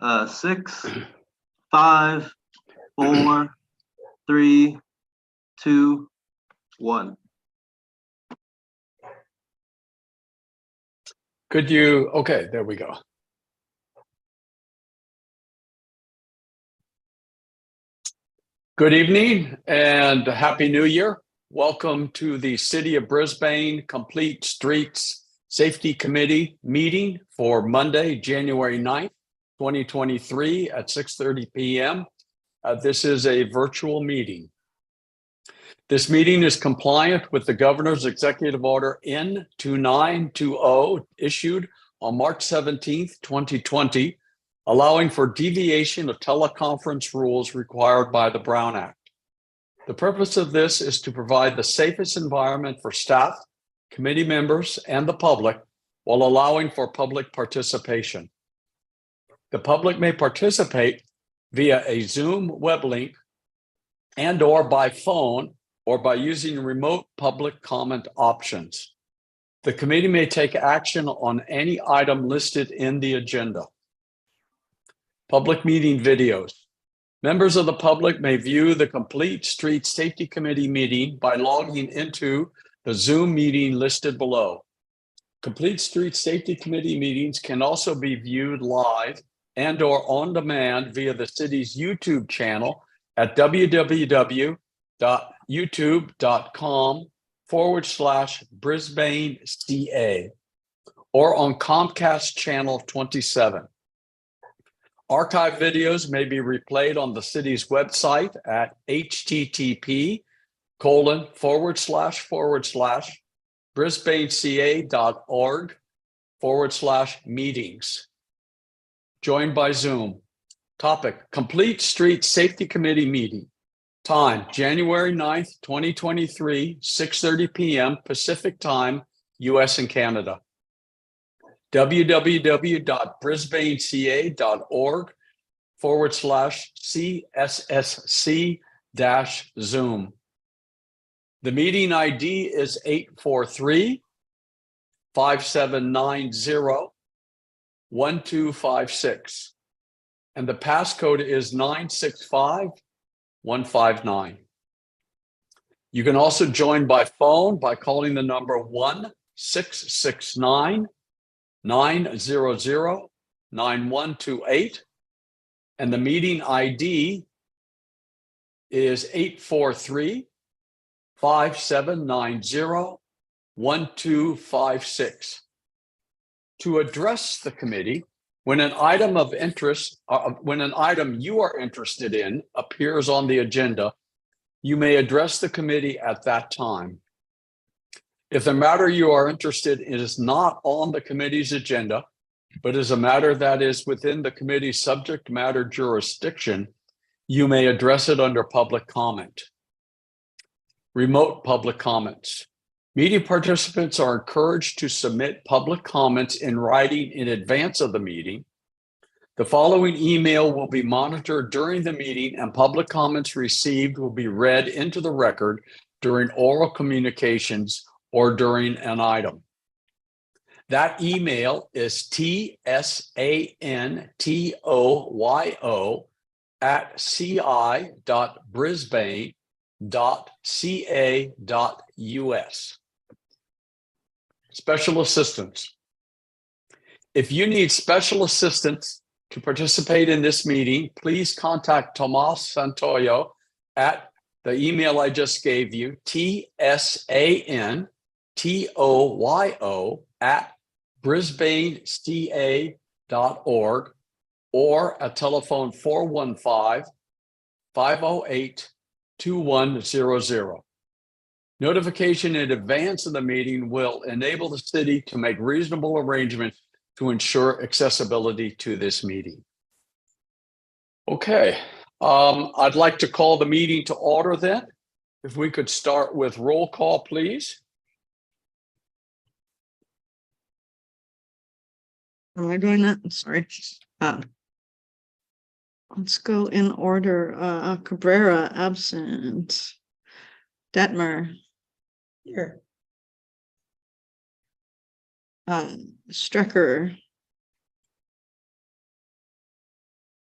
6, 5, 4, 3, 2, 1. Could you, okay, there we go. Good evening and Happy New Year. Welcome to the City of Brisbane Complete Streets Safety Committee meeting for Monday, January 9th, 2023 at 6:30 p.m. This is a virtual meeting. This meeting is compliant with the Governor's Executive Order N2920 issued on March 17th, 2020, allowing for deviation of teleconference rules required by the Brown Act. The purpose of this is to provide the safest environment for staff, committee members, and the public while allowing for public participation. The public may participate via a Zoom web link and/or by phone or by using remote public comment options. The committee may take action on any item listed in the agenda. Public meeting videos. Members of the public may view the Complete Street Safety Committee meeting by logging into the Zoom meeting listed below. Complete Street Safety Committee meetings can also be viewed live and/or on demand via the city's YouTube channel at www.youtube.com/BrisbaneCA or on Comcast Channel 27. Archive videos may be replayed on the city's website at http://brisbaneca.org/meetings. Joined by Zoom. Topic: Complete Street Safety Committee meeting. Time: January 9th, 2023, 6:30 p.m. Pacific Time, US and Canada. www.brisbaneca.org/CSSC-Zoom. The meeting ID is 843-5790-1256. And the passcode is 965159. You can also join by phone by calling the number 1-669-900-9128. And the meeting ID is 843-5790-1256. To address the committee, when an item of interest, when an item you are interested in appears on the agenda, you may address the committee at that time. If the matter you are interested in is not on the committee's agenda, but is a matter that is within the committee's subject matter jurisdiction, you may address it under public comment. Remote public comments. Meeting participants are encouraged to submit public comments in writing in advance of the meeting. The following email will be monitored during the meeting, and public comments received will be read into the record during oral communications or during an item. That email is tsantoyo@ci.brisbane.ca.us. Special assistance. If you need special assistance to participate in this meeting, please contact Tomas Santoyo at the email I just gave you, tsantoyo@brisbaneca.org, or at telephone 415-508-2100. Notification in advance of the meeting will enable the city to make reasonable arrangements to ensure accessibility to this meeting. Okay, I'd like to call the meeting to order then. If we could start with roll call, please. Am I doing that? Sorry. Let's go in order. Cabrera, absent. Detmer. Here. Strecker.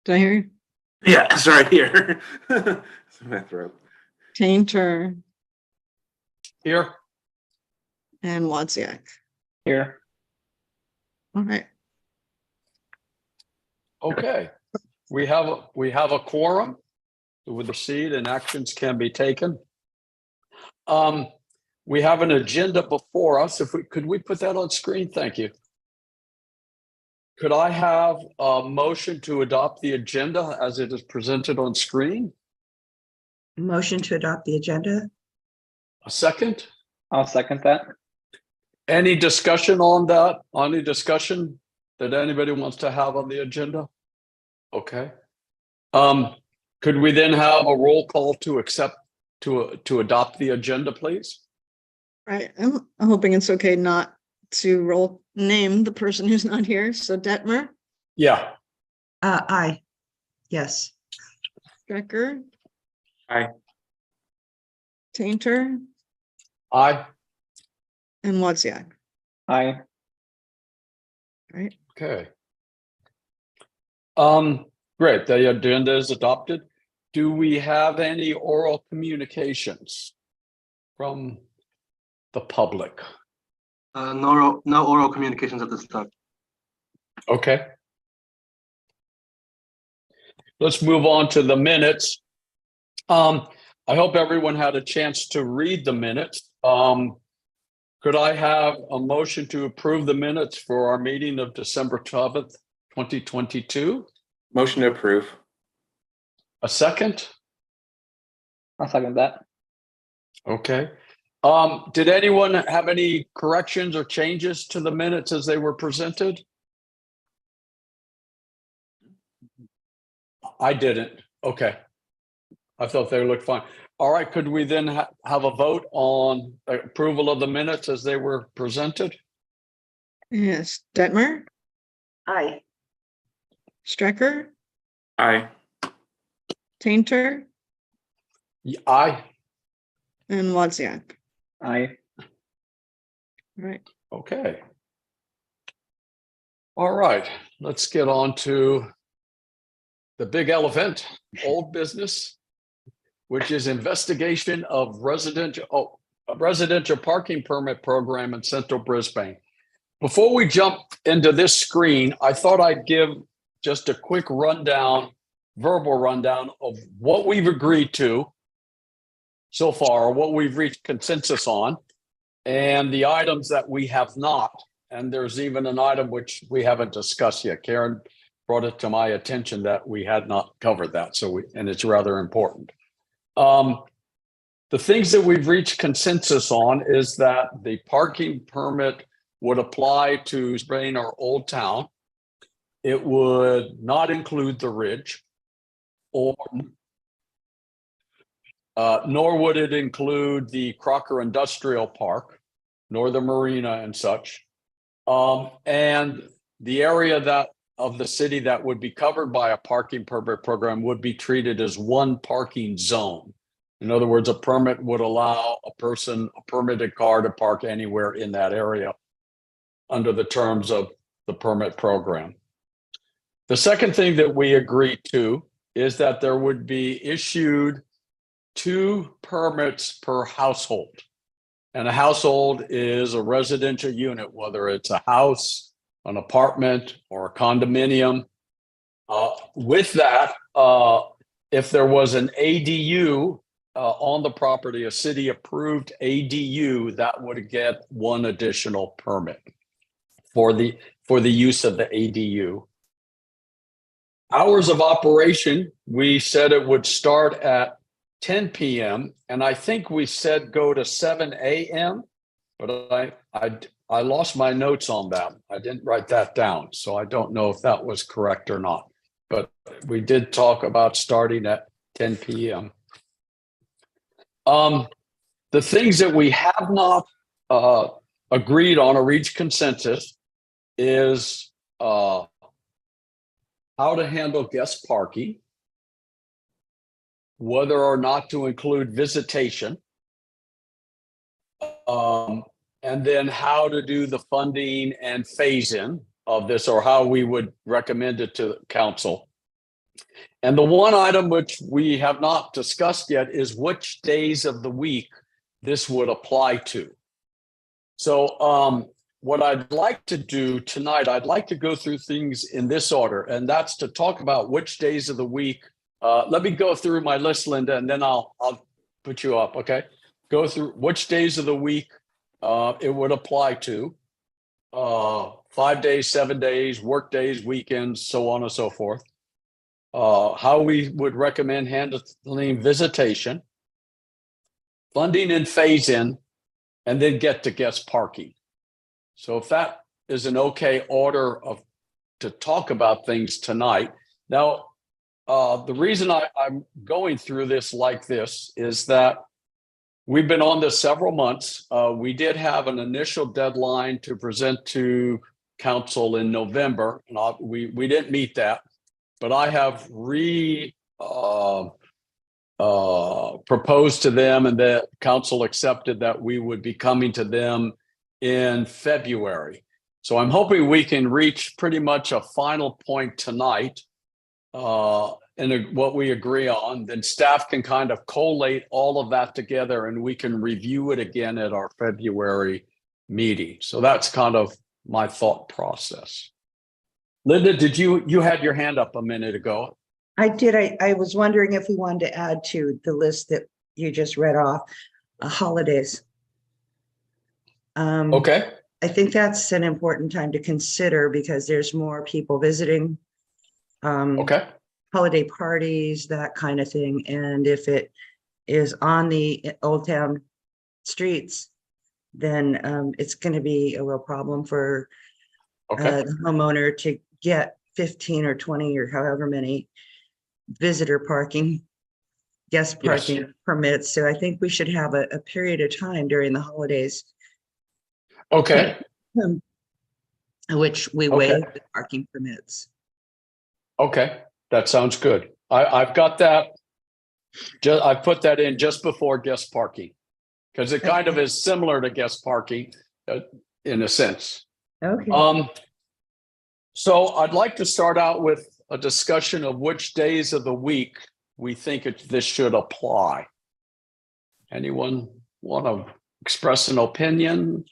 Did I hear you? Yeah, sorry, here. It's in my throat. Tainter Here. and Wozniak. Here. All right. Okay. We have a quorum. We proceed and actions can be taken. We have an agenda before us. Could we put that on screen? Thank you. Could I have a motion to adopt the agenda as it is presented on screen? Motion to adopt the agenda? A second? I'll second that. Any discussion on that? Any discussion that anybody wants to have on the agenda? Okay. Could we then have a roll call to accept, to adopt the agenda, please? Right. I'm hoping it's okay not to name the person who's not here. So Detmer, Yeah. Aye. Yes. Strecker. Aye. Tainter Aye. and Wozniak. Aye. Right. Okay. Great. The agenda is adopted. Do we have any oral communications from the public? No oral communications at this time. Okay. Let's move on to the minutes. I hope everyone had a chance to read the minutes. Could I have a motion to approve the minutes for our meeting of December 12th, 2022? Motion to approve. A second? I'll second that. Okay. Did anyone have any corrections or changes to the minutes as they were presented? I didn't. Okay. I thought they looked fine. All right. Could we then have a vote on approval of the minutes as they were presented? Yes. Detmer, Aye. Strecker, Aye. Tainter Aye. and Wozniak. Aye. Right. Okay. All right. Let's get on to the big elephant, old business, which is investigation of a residential parking permit program in central Brisbane. Before we jump into this screen, I thought I'd give just a quick rundown, verbal rundown of what we've agreed to so far, what we've reached consensus on, and the items that we have not. And there's even an item which we haven't discussed yet. Karen brought it to my attention that we had not covered that. And it's rather important. The things that we've reached consensus on is that the parking permit would apply to Brisbane or Old Town. It would not include the Ridge, nor would it include the Crocker Industrial Park, nor the marina and such. And the area of the city that would be covered by a parking permit program would be treated as one parking zone. In other words, a permit would allow a permitted car to park anywhere in that area under the terms of the permit program. The second thing that we agreed to is that there would be issued 2 permits per household. And a household is a residential unit, whether it's a house, an apartment, or a condominium. With that, if there was an ADU on the property, a city approved ADU, that would get 1 additional permit for the use of the ADU. Hours of operation, we said it would start at 10 p.m. and I think we said go to 7 a.m. But I lost my notes on that. I didn't write that down, so I don't know if that was correct or not. But we did talk about starting at 10 p.m. The things that we have not agreed on or reached consensus is how to handle guest parking, whether or not to include visitation, and then how to do the funding and phase in of this, or how we would recommend it to council. And the one item which we have not discussed yet is which days of the week this would apply to. So what I'd like to do tonight, I'd like to go through things in this order, and that's to talk about which days of the week. Let me go through my list, Linda, and then I'll put you up, okay? Go through which days of the week it would apply to. 5 days, 7 days, work days, weekends, so on and so forth. How we would recommend handling visitation, funding and phase in, and then get to guest parking. So if that is an okay order to talk about things tonight. Now, the reason I'm going through this like this is that we've been on this several months. We did have an initial deadline to present to council in November, and we didn't meet that. But I have proposed to them, and the council accepted that we would be coming to them in February. So I'm hoping we can reach pretty much a final point tonight and what we agree on. Then staff can kind of collate all of that together and we can review it again at our February meeting. So that's kind of my thought process. Linda, did you had your hand up a minute ago? I did. I was wondering if we wanted to add to the list that you just read off, holidays. Okay. I think that's an important time to consider because there's more people visiting. Okay. Holiday parties, that kind of thing. And if it is on the Old Town streets, then it's going to be a real problem for the homeowner to get 15 or 20 or however many visitor parking, guest parking permits. So I think we should have a period of time during the holidays. Okay. Which we waive the parking permits. Okay. That sounds good. I've got that. I put that in just before guest parking because it kind of is similar to guest parking in a sense. Okay. So I'd like to start out with a discussion of which days of the week we think this should apply. Anyone want to express an opinion?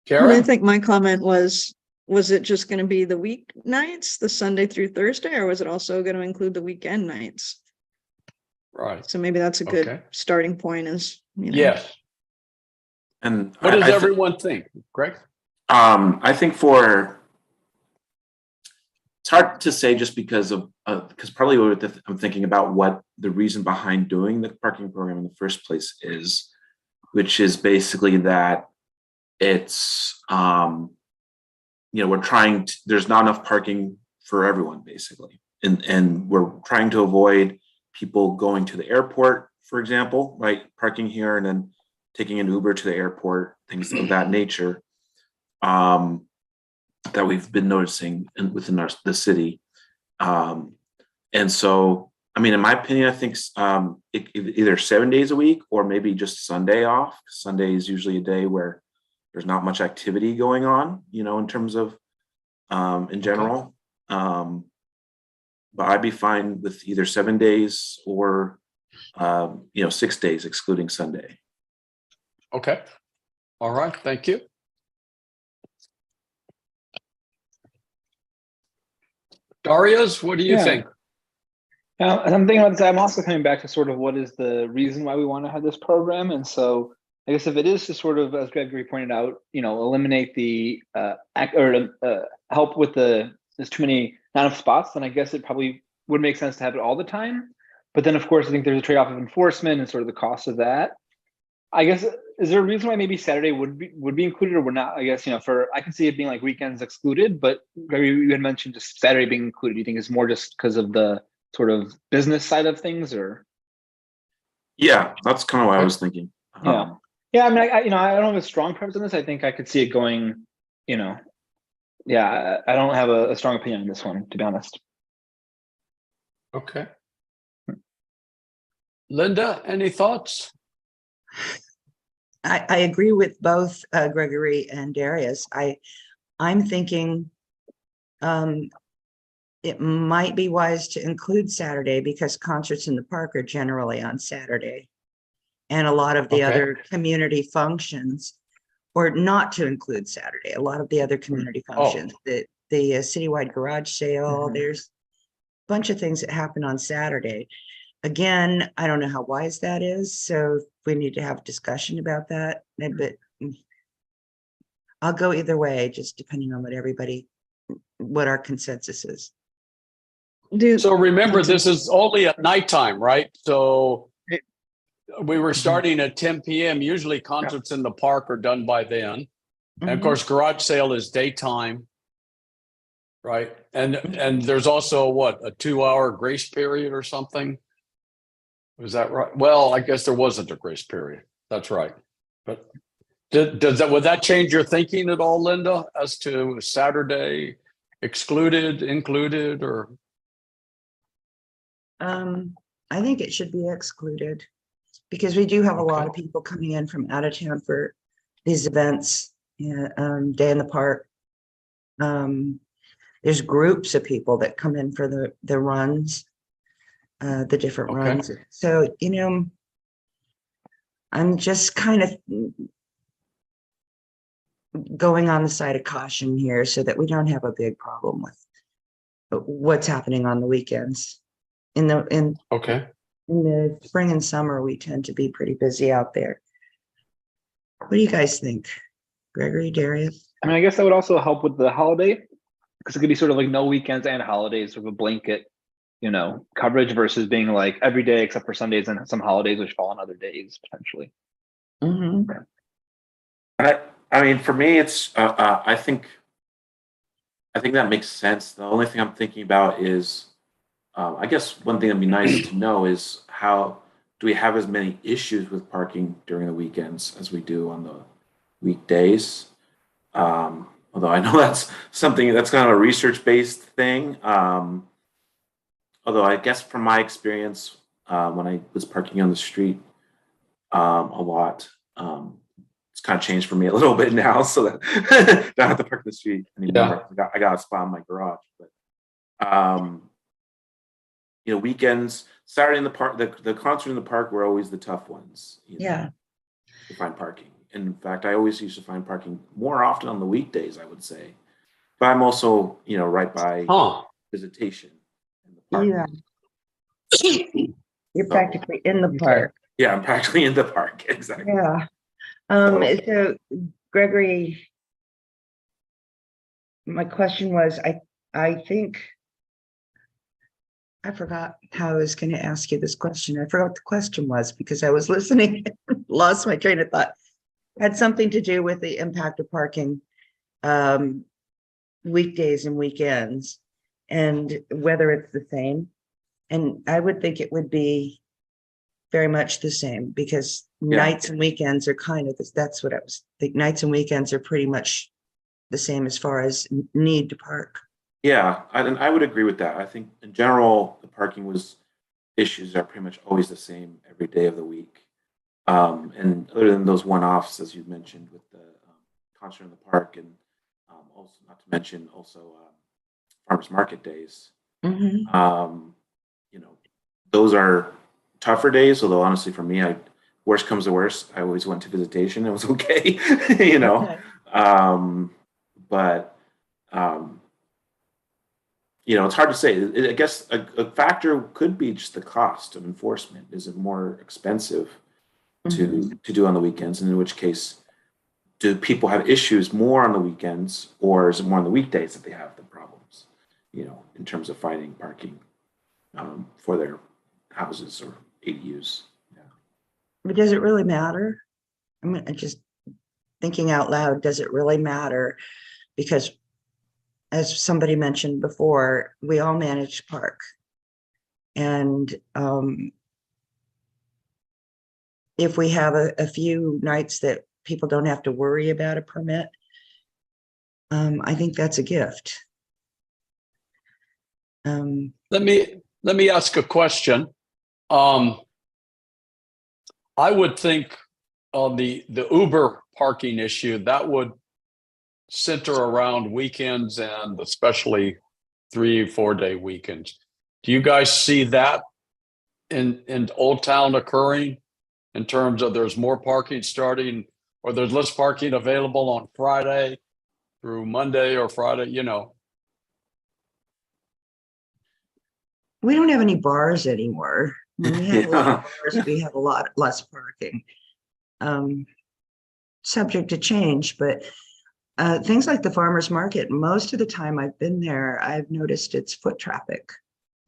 Karen? I think my comment was it just going to be the weeknights, the Sunday through Thursday, or was it also going to include the weekend nights? Right. So maybe that's a good starting point is, Yes. And what does everyone think, Greg? I think it's hard to say just because probably I'm thinking about what the reason behind doing the parking program in the first place is, which is basically that it's we're trying to, there's not enough parking for everyone basically, and we're trying to avoid people going to the airport, for example, right, parking here and then taking an Uber to the airport, things of that nature, that we've been noticing within the city. And so, I mean, in my opinion, I think either 7 days a week or maybe just Sunday off. Sunday is usually a day where there's not much activity going on, in terms of in general. But I'd be fine with either 7 days or 6 days excluding Sunday. Okay. All right. Thank you. Darius, what do you think? I'm thinking about this. I'm also coming back to sort of what is the reason why we want to have this program. And so I guess if it is to sort of, as Gregory pointed out, eliminate the help with there's too many, not enough spots, then I guess it probably would make sense to have it all the time. But then of course, I think there's a trade-off of enforcement and sort of the cost of that. I guess, is there a reason why maybe Saturday would be included or would not? I guess, I can see it being like weekends excluded, but Gregory, you had mentioned just Saturday being included. Do you think it's more just because of the sort of business side of things, or? Yeah, that's kind of what I was thinking. Yeah. I mean, I don't have a strong preference on this. I think I could see it going, I don't have a strong opinion on this one, to be honest. Okay. Linda, any thoughts? I agree with both Gregory and Darius. I'm thinking it might be wise to include Saturday because concerts in the park are generally on Saturday. And a lot of the other community functions, or not to include Saturday, a lot of the other community functions, the citywide garage sale, there's a bunch of things that happen on Saturday. Again, I don't know how wise that is, so we need to have a discussion about that. But I'll go either way, just depending on what our consensus is. So remember, this is only at nighttime, right? So we were starting at 10 p.m. Usually concerts in the park are done by then. And of course, garage sale is daytime, right? And there's also what, a 2-hour grace period or something? Was that right? Well, I guess there wasn't a grace period. That's right. But would that change your thinking at all, Linda, as to Saturday excluded, included, or? I think it should be excluded because we do have a lot of people coming in from out of town for these events, day in the park. There's groups of people that come in for the runs, the different runs. So, I'm just kind of going on the side of caution here so that we don't have a big problem with what's happening on the weekends. In the spring and summer, we tend to be pretty busy out there. What do you guys think, Gregory, Darius? I mean, I guess that would also help with the holiday, because it could be sort of like no weekends and holidays, sort of a blanket, coverage versus being like every day except for Sundays and some holidays which fall on other days potentially. I mean, for me, it's I think that makes sense. The only thing I'm thinking about is, I guess one thing that'd be nice to know is how do we have as many issues with parking during the weekends as we do on the weekdays? Although I know that's something that's kind of a research-based thing. Although I guess from my experience, when I was parking on the street a lot, it's kind of changed for me a little bit now, so that I don't have to park in the street anymore. I got a spot in my garage, but weekends, Saturday in the park, the concert in the park were always the tough ones. To find parking. And in fact, I always used to find parking more often on the weekdays, I would say. But I'm also, right by visitation in the park. Yeah. You're practically in the park. Yeah, I'm practically in the park. Exactly. Yeah. So Gregory, my question was, I think I forgot how I was going to ask you this question. I forgot what the question was because I was listening, lost my train of thought. Had something to do with the impact of parking weekdays and weekends and whether it's the same. And I would think it would be very much the same because nights and weekends are kind of this. That's what I was thinking. Nights and weekends are pretty much the same as far as need to park. Yeah, I would agree with that. I think in general, the parking issues are pretty much always the same every day of the week. And other than those one-offs, as you mentioned, with the concert in the park, and also not to mention also farmers market days. Those are tougher days. Although honestly, for me, worst comes to worst, I always went to visitation. It was okay, But it's hard to say. I guess a factor could be just the cost of enforcement. Is it more expensive to do on the weekends? And in which case, do people have issues more on the weekends, or is it more on the weekdays that they have the problems, in terms of finding parking for their houses or ADUs? Yeah. But does it really matter? I mean, just thinking out loud, does it really matter? Because as somebody mentioned before, we all manage to park. And if we have a few nights that people don't have to worry about a permit, I think that's a gift. Let me ask a question. I would think on the Uber parking issue, that would center around weekends and especially 3-4 day weekends. Do you guys see that in Old Town occurring in terms of there's more parking starting or there's less parking available on Friday through Monday or Friday, you know? We don't have any bars anymore. When we have a lot Yeah. of bars, we have a lot less parking. Subject to change, but things like the farmer's market, most of the time I've been there, I've noticed it's foot traffic.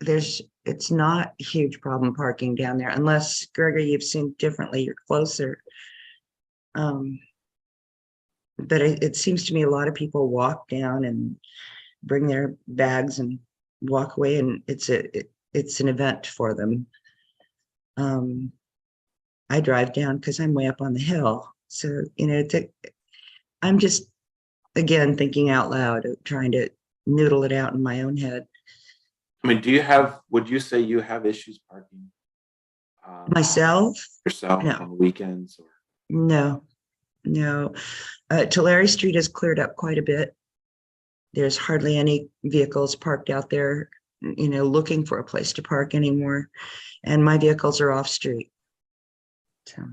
It's not a huge problem parking down there, unless Gregory, you've seen differently, you're closer. But it seems to me a lot of people walk down and bring their bags and walk away, and it's an event for them. I drive down because I'm way up on the hill. So, you know, I'm just, again, thinking out loud, trying to noodle it out in my own head. I mean, would you say you have issues parking? Myself? Yourself No. on weekends? Or? No. Tulare Street has cleared up quite a bit. There's hardly any vehicles parked out there, you know, looking for a place to park anymore. And my vehicles are off street. So.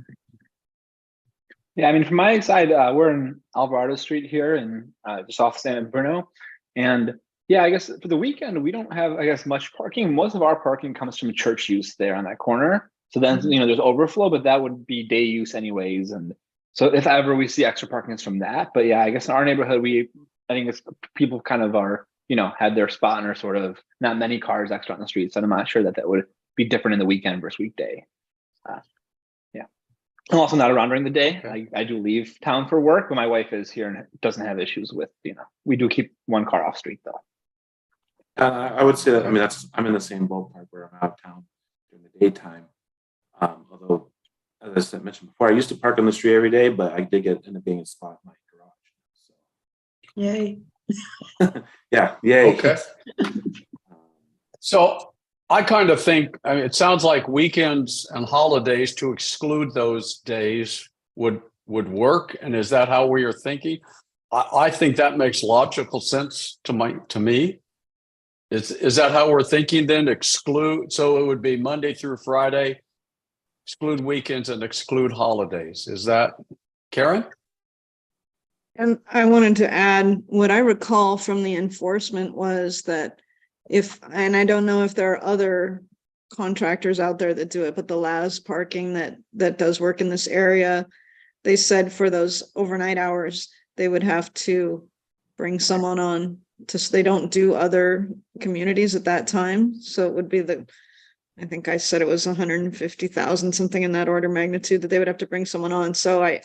Yeah, I mean, from my side, we're in Alvarado Street here and just off San Bruno. And yeah, I guess for the weekend, we don't have, I guess, much parking. Most of our parking comes from church use there on that corner. So then, you know, there's overflow, but that would be day use anyways. And so if ever we see extra parking, it's from that. But yeah, I guess in our neighborhood, I think it's people kind of are, you know, had their spot and are sort of not many cars extra on the street. So I'm not sure that would be different in the weekend versus weekday. Yeah. I'm also not around during the day. I do leave town for work, but my wife is here and doesn't have issues with, you know, we do keep one car off street though. I would say that, I mean, I'm in the same ballpark where I'm out of town during the daytime. Although, as I mentioned before, I used to park on the street every day, but I did end up getting a spot in my garage. So. Yay. Yeah, yay. Okay. So I kind of think, I mean, it sounds like weekends and holidays to exclude those days would work. And is that how we are thinking? I think that makes logical sense to me. Is that how we're thinking then? Exclude, so it would be Monday through Friday, exclude weekends and exclude holidays. Is that, Karen? And I wanted to add, what I recall from the enforcement was that and I don't know if there are other contractors out there that do it, but the last parking that does work in this area, they said for those overnight hours, they would have to bring someone on so they don't do other communities at that time. So it would be I think I said it was 150,000, something in that order of magnitude that they would have to bring someone on. So I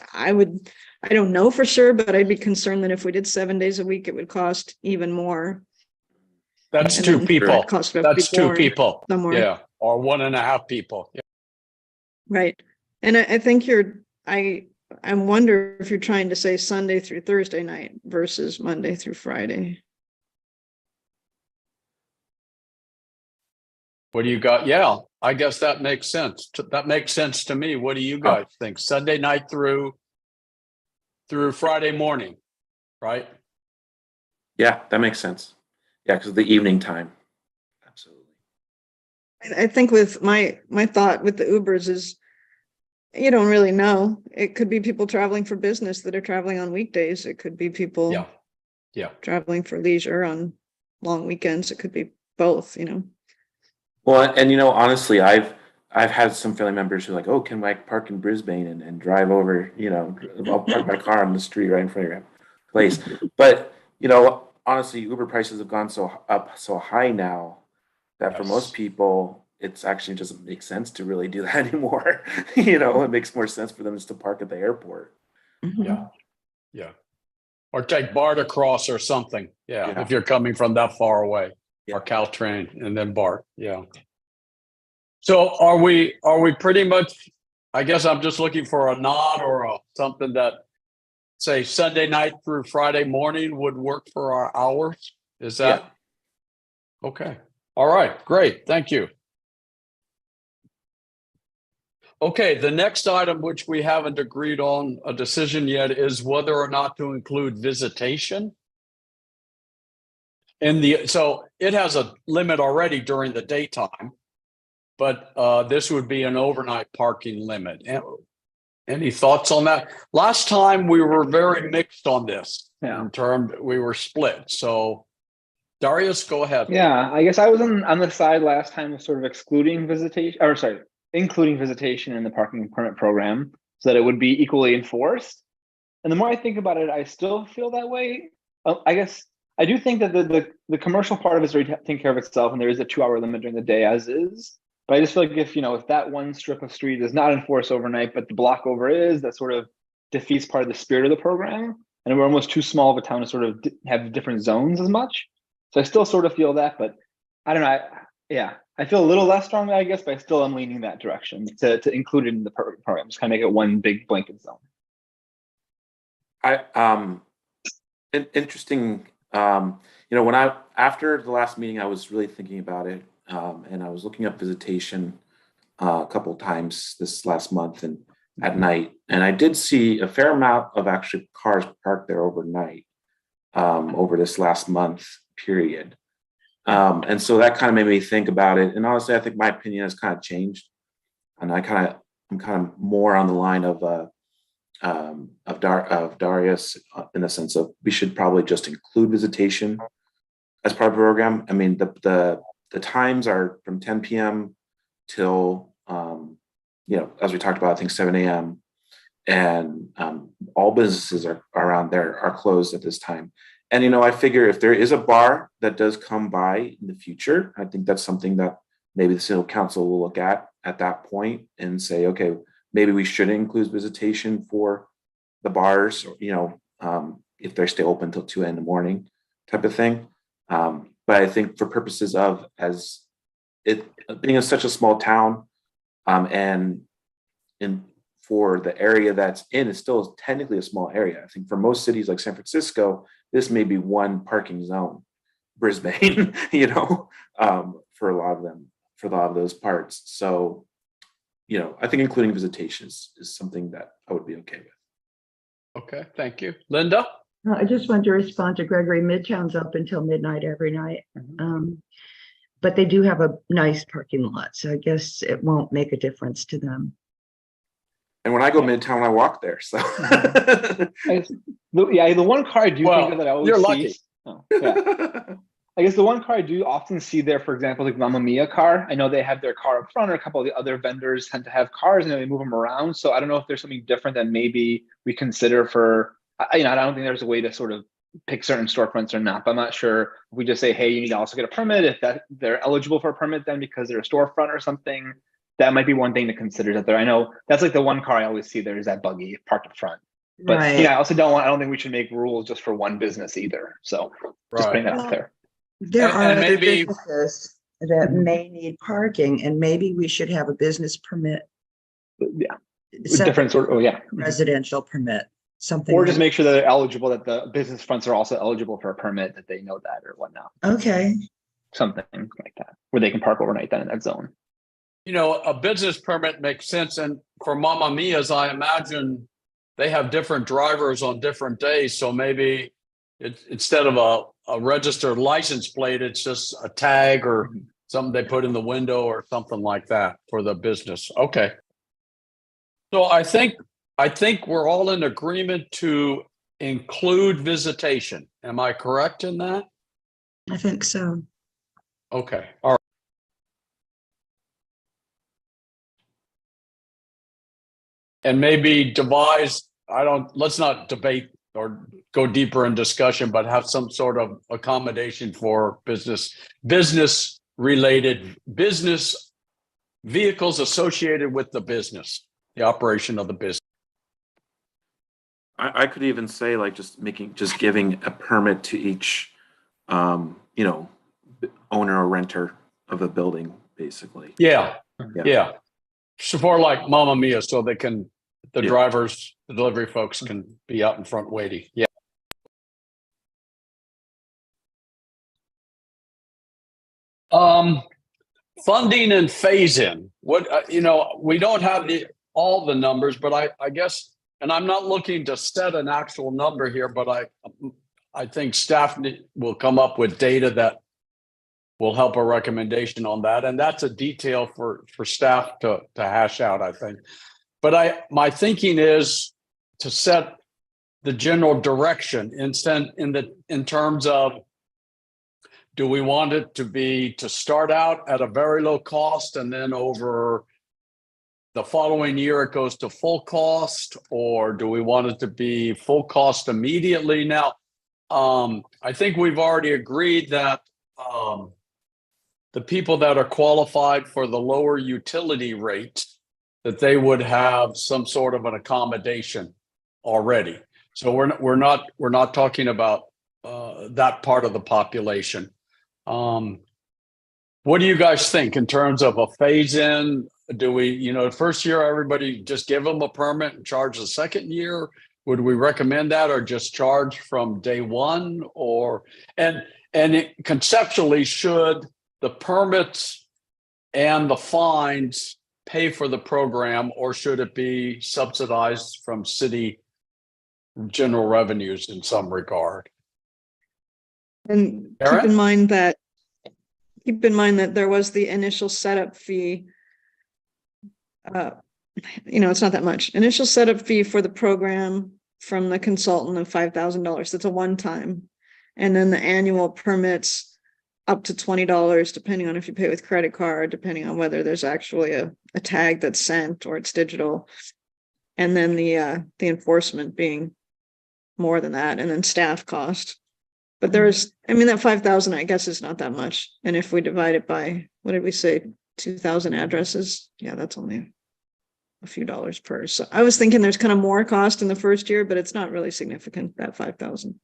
don't know for sure, but I'd be concerned that if we did 7 days a week, it would cost even more. That's And two then people. cost That's two more people. somewhere. Yeah. Or 1.5 people. Yeah. Right. And I think I wonder if you're trying to say Sunday through Thursday night versus Monday through Friday. What do you got? Yeah, I guess that makes sense. That makes sense to me. What do you guys think? Sunday night through Friday morning, right? Yeah, that makes sense. Yeah, because of the evening time. Absolutely. I think with my thought with the Ubers is, you don't really know. It could be people traveling for business that are traveling on weekdays. It could be people traveling for leisure on long weekends. It could be both, you know. Well, and you know, honestly, I've had some family members who are like, "Oh, can I park in Brisbane and drive over? You know, I'll park my car on the street right in front of your place." But you know, honestly, Uber prices have gone up so high now that for most people, it's actually doesn't make sense to really do that anymore. You know, it makes more sense for them just to park at the airport. Yeah. Or take BART across or something. Yeah. Yeah. If you're coming from that far away. Yeah. Or Caltrain and then BART. Yeah. So are we pretty much, I guess I'm just looking for a nod or something that say Sunday night through Friday morning would work for our hours. Is that okay? All right, great. Thank you. Okay, the next item, which we haven't agreed on a decision yet, is whether or not to include visitation. So it has a limit already during the daytime, but this would be an overnight parking limit. Any thoughts on that? Last time we were very mixed on this. Yeah. In terms, we were split. So Darius, go ahead. Yeah, I guess I was on the side last time of sort of excluding visitation, or sorry, including visitation in the parking permit program so that it would be equally enforced. And the more I think about it, I still feel that way. I guess I do think that the commercial part of it is already taking care of itself, and there is a 2-hour limit during the day as is. But I just feel like if that one strip of street is not enforced overnight, but the block over is, that sort of defeats part of the spirit of the program. And we're almost too small of a town to sort of have different zones as much. So I still sort of feel that, but I don't know. Yeah, I feel a little less strongly, I guess, but I still am leaning that direction to include it in the program. Just kind of make it one big blanket zone. Interesting. When after the last meeting, I was really thinking about it, and I was looking up visitation a couple times this last month and at night, and I did see a fair amount of actually cars parked there overnight over this last month period. And so that kind of made me think about it. And honestly, I think my opinion has kind of changed, and I'm kind of more on the line of Darius in the sense of we should probably just include visitation as part of the program. I mean, the times are from 10 p.m. till as we talked about, I think 7 a.m. and all businesses are around there are closed at this time. And I figure if there is a bar that does come by in the future, I think that's something that maybe the city council will look at that point and say, okay, maybe we should include visitation for the bars, if they stay open till 2 a.m. in the morning type of thing. But I think for purposes of as it being such a small town, and for the area that's in, it still is technically a small area. I think for most cities like San Francisco, this may be one parking zone. Brisbane, for a lot of them, for a lot of those parts. So, I think including visitations is something that I would be okay with. Okay, thank you. Linda? I just want to respond to Gregory. Midtown's up until midnight every night. But they do have a nice parking lot, so I guess it won't make a difference to them. And when I go Midtown, I walk there. So the one car I do think of that I always you're see. lucky. Oh, yeah. I guess the one car I do often see there, for example, like Mamma Mia car. I know they have their car up front, or a couple of the other vendors tend to have cars and they move them around. So I don't know if there's something different that maybe we consider for, I don't think there's a way to sort of pick certain storefronts or not. But I'm not sure if we just say, hey, you need to also get a permit if that they're eligible for a permit then because they're a storefront or something. That might be one thing to consider that there. I know that's like the one car I always see there is that buggy parked up front. But Right. I also don't think we should make rules just for one business either. So just putting that out there. There And are other maybe- businesses that may need parking, and maybe we should have a business permit. Yeah. Some Different sort of, residential permit, something. or just like- make sure that they're eligible, that the business fronts are also eligible for a permit, that they know that or whatnot. Okay, Something like that, where they can park overnight then in that zone. A business permit makes sense. And for Mamma Mia's, I imagine they have different drivers on different days. So maybe instead of a registered license plate, it's just a tag or something they put in the window or something like that for the business. Okay. So I think we're all in agreement to include visitation. Am I correct in that? I think so. Okay. All right. And maybe devise, let's not debate or go deeper in discussion, but have some sort of accommodation for business related business vehicles associated with the business, the operation of the business. I could even say like just giving a permit to each, owner or renter of the building, basically. Yeah. So for like Mamma Mia, so they can, the drivers, the delivery folks can be out in front waiting. Yeah. funding and phase in. What we don't have all the numbers, but I guess, and I'm not looking to set an actual number here, but I think staff will come up with data that will help a recommendation on that, and that's a detail for staff to hash out, I think. But my thinking is to set the general direction in terms of, do we want it to start out at a very low cost and then over the following year it goes to full cost, or do we want it to be full cost immediately? Now, I think we've already agreed that the people that are qualified for the lower utility rate, that they would have some sort of an accommodation already. So we're not talking about that part of the population. What do you guys think in terms of a phase in? Do we, first year everybody just give them a permit and charge the second year? Would we recommend that, or just charge from day one? Conceptually, should the permits and the fines pay for the program, or should it be subsidized from city general revenues in some regard? And Aaron? keep in mind that there was the initial setup fee. It's not that much. Initial setup fee for the program from the consultant of $5,000. That's a one-time. And then the annual permits up to $20, depending on if you pay with credit card, depending on whether there's actually a tag that's sent or it's digital. And then the enforcement being more than that, and then staff cost. But that 5,000, I guess, is not that much. And if we divide it by, what did we say, 2,000 addresses? Yeah, that's only a few dollars per. So I was thinking there's kind of more cost in the first year, but it's not really significant, that 5,000.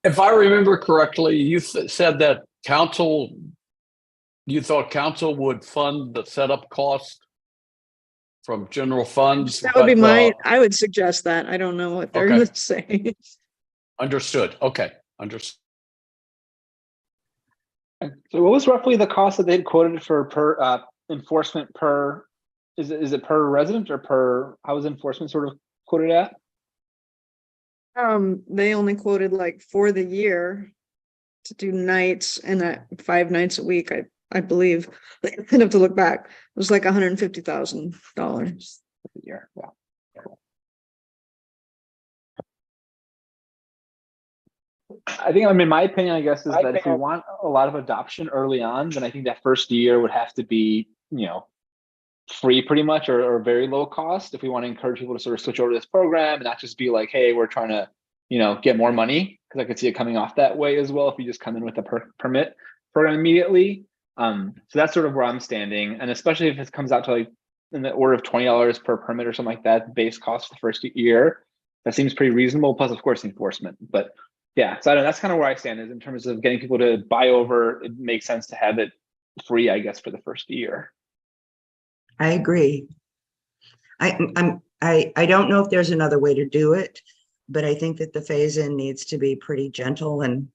If I remember correctly, you said that you thought council would fund the setup cost from general funds. That would be I would suggest that. I don't know what they're going to say. Understood. Okay. Understood. So what was roughly the cost that they had quoted for per enforcement per, is it per resident or per, how was enforcement sort of quoted at? They only quoted like for the year to do nights, and 5 nights a week, I believe. I'd have to look back. It was like $150,000 a year. Wow. Cool. I think, my opinion, I guess, is that if we want a lot of adoption early on, then I think that first year would have to be, free pretty much, or very low cost, if we want to encourage people to sort of switch over to this program and not just be like, hey, we're trying to, get more money, because I could see it coming off that way as well if you just come in with a permit program immediately. So that's sort of where I'm standing. And especially if it comes out to like in the order of $20 per permit or something like that, base cost for the first year, that seems pretty reasonable. Plus, of course, enforcement. But yeah, so that's kind of where I stand, is in terms of getting people to buy over. It makes sense to have it free, I guess, for the first year. I agree. I don't know if there's another way to do it, but I think that the phase-in needs to be pretty gentle and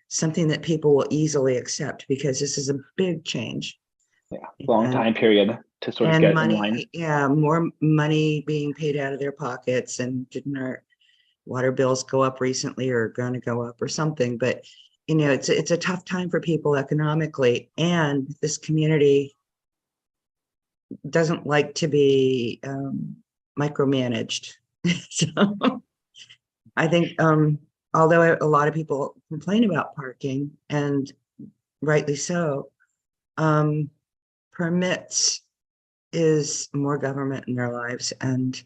something that people will easily accept, because this is a big change. Yeah, long time period to sort of get money, in line. Yeah, more money being paid out of their pockets. And didn't our water bills go up recently, or going to go up or something? But it's a tough time for people economically, and this community doesn't like to be micromanaged. So I think although a lot of people complain about parking, and rightly so, permits is more government in their lives, and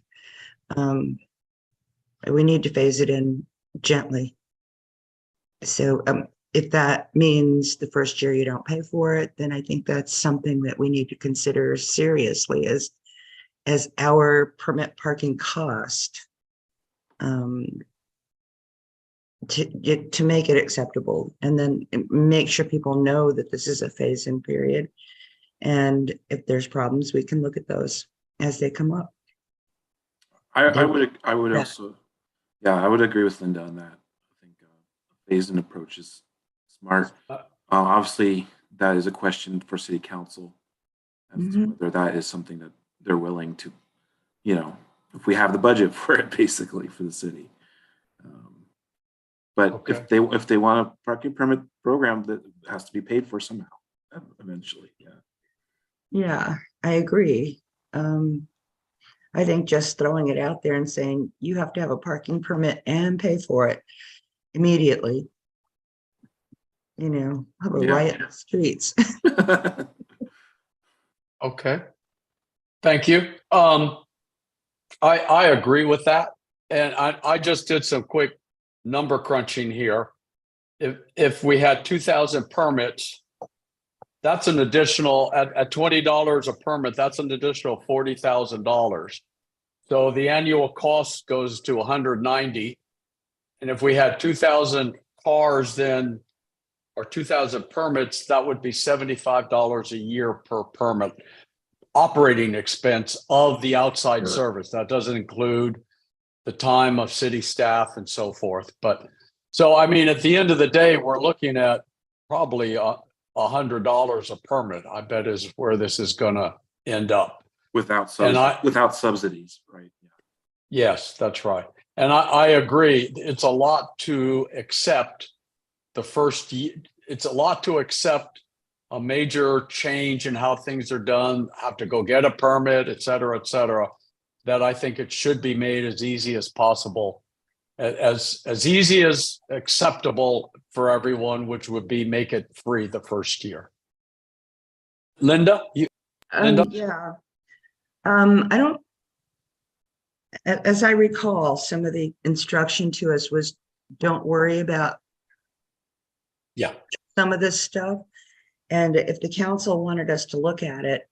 we need to phase it in gently. So if that means the first year you don't pay for it, then I think that's something that we need to consider seriously as our permit parking cost, to make it acceptable, and then make sure people know that this is a phase-in period. And if there's problems, we can look at those as they come up. I would also, I would agree with Linda on that. I think a phased-in approach is smart. Obviously, that is a question for city council as to Mhm. whether that is something that they're willing to, if we have the budget for it, basically, for the city. But Okay. if they want a parking permit program, that has to be paid for somehow eventually. Yeah. Yeah, I agree. I think just throwing it out there and saying you have to have a parking permit and pay for it immediately, have a Yeah. riot in the streets. Okay. Thank you. I agree with that. And I just did some quick number crunching here. If we had 2,000 permits, that's an additional at $20 a permit, that's an additional $40,000. So the annual cost goes to 190. And if we had 2,000 cars, then or 2,000 permits, that would be $75 a year per permit operating expense of the outside service. That doesn't include the time of city staff and so forth. But so, I mean, at the end of the day, we're looking at probably $100 a permit, I bet, is where this is going to end up. Without subsidies, right? Yeah. Yes, that's right. And I agree. It's a lot to accept the first year. It's a lot to accept a major change in how things are done, have to go get a permit, et cetera, that I think it should be made as easy as possible, as easy as acceptable for everyone, which would be make it free the first year. Linda? Yeah. I don't, as I recall, some of the instruction to us was don't worry about some of this stuff. And if the council wanted us to look at it,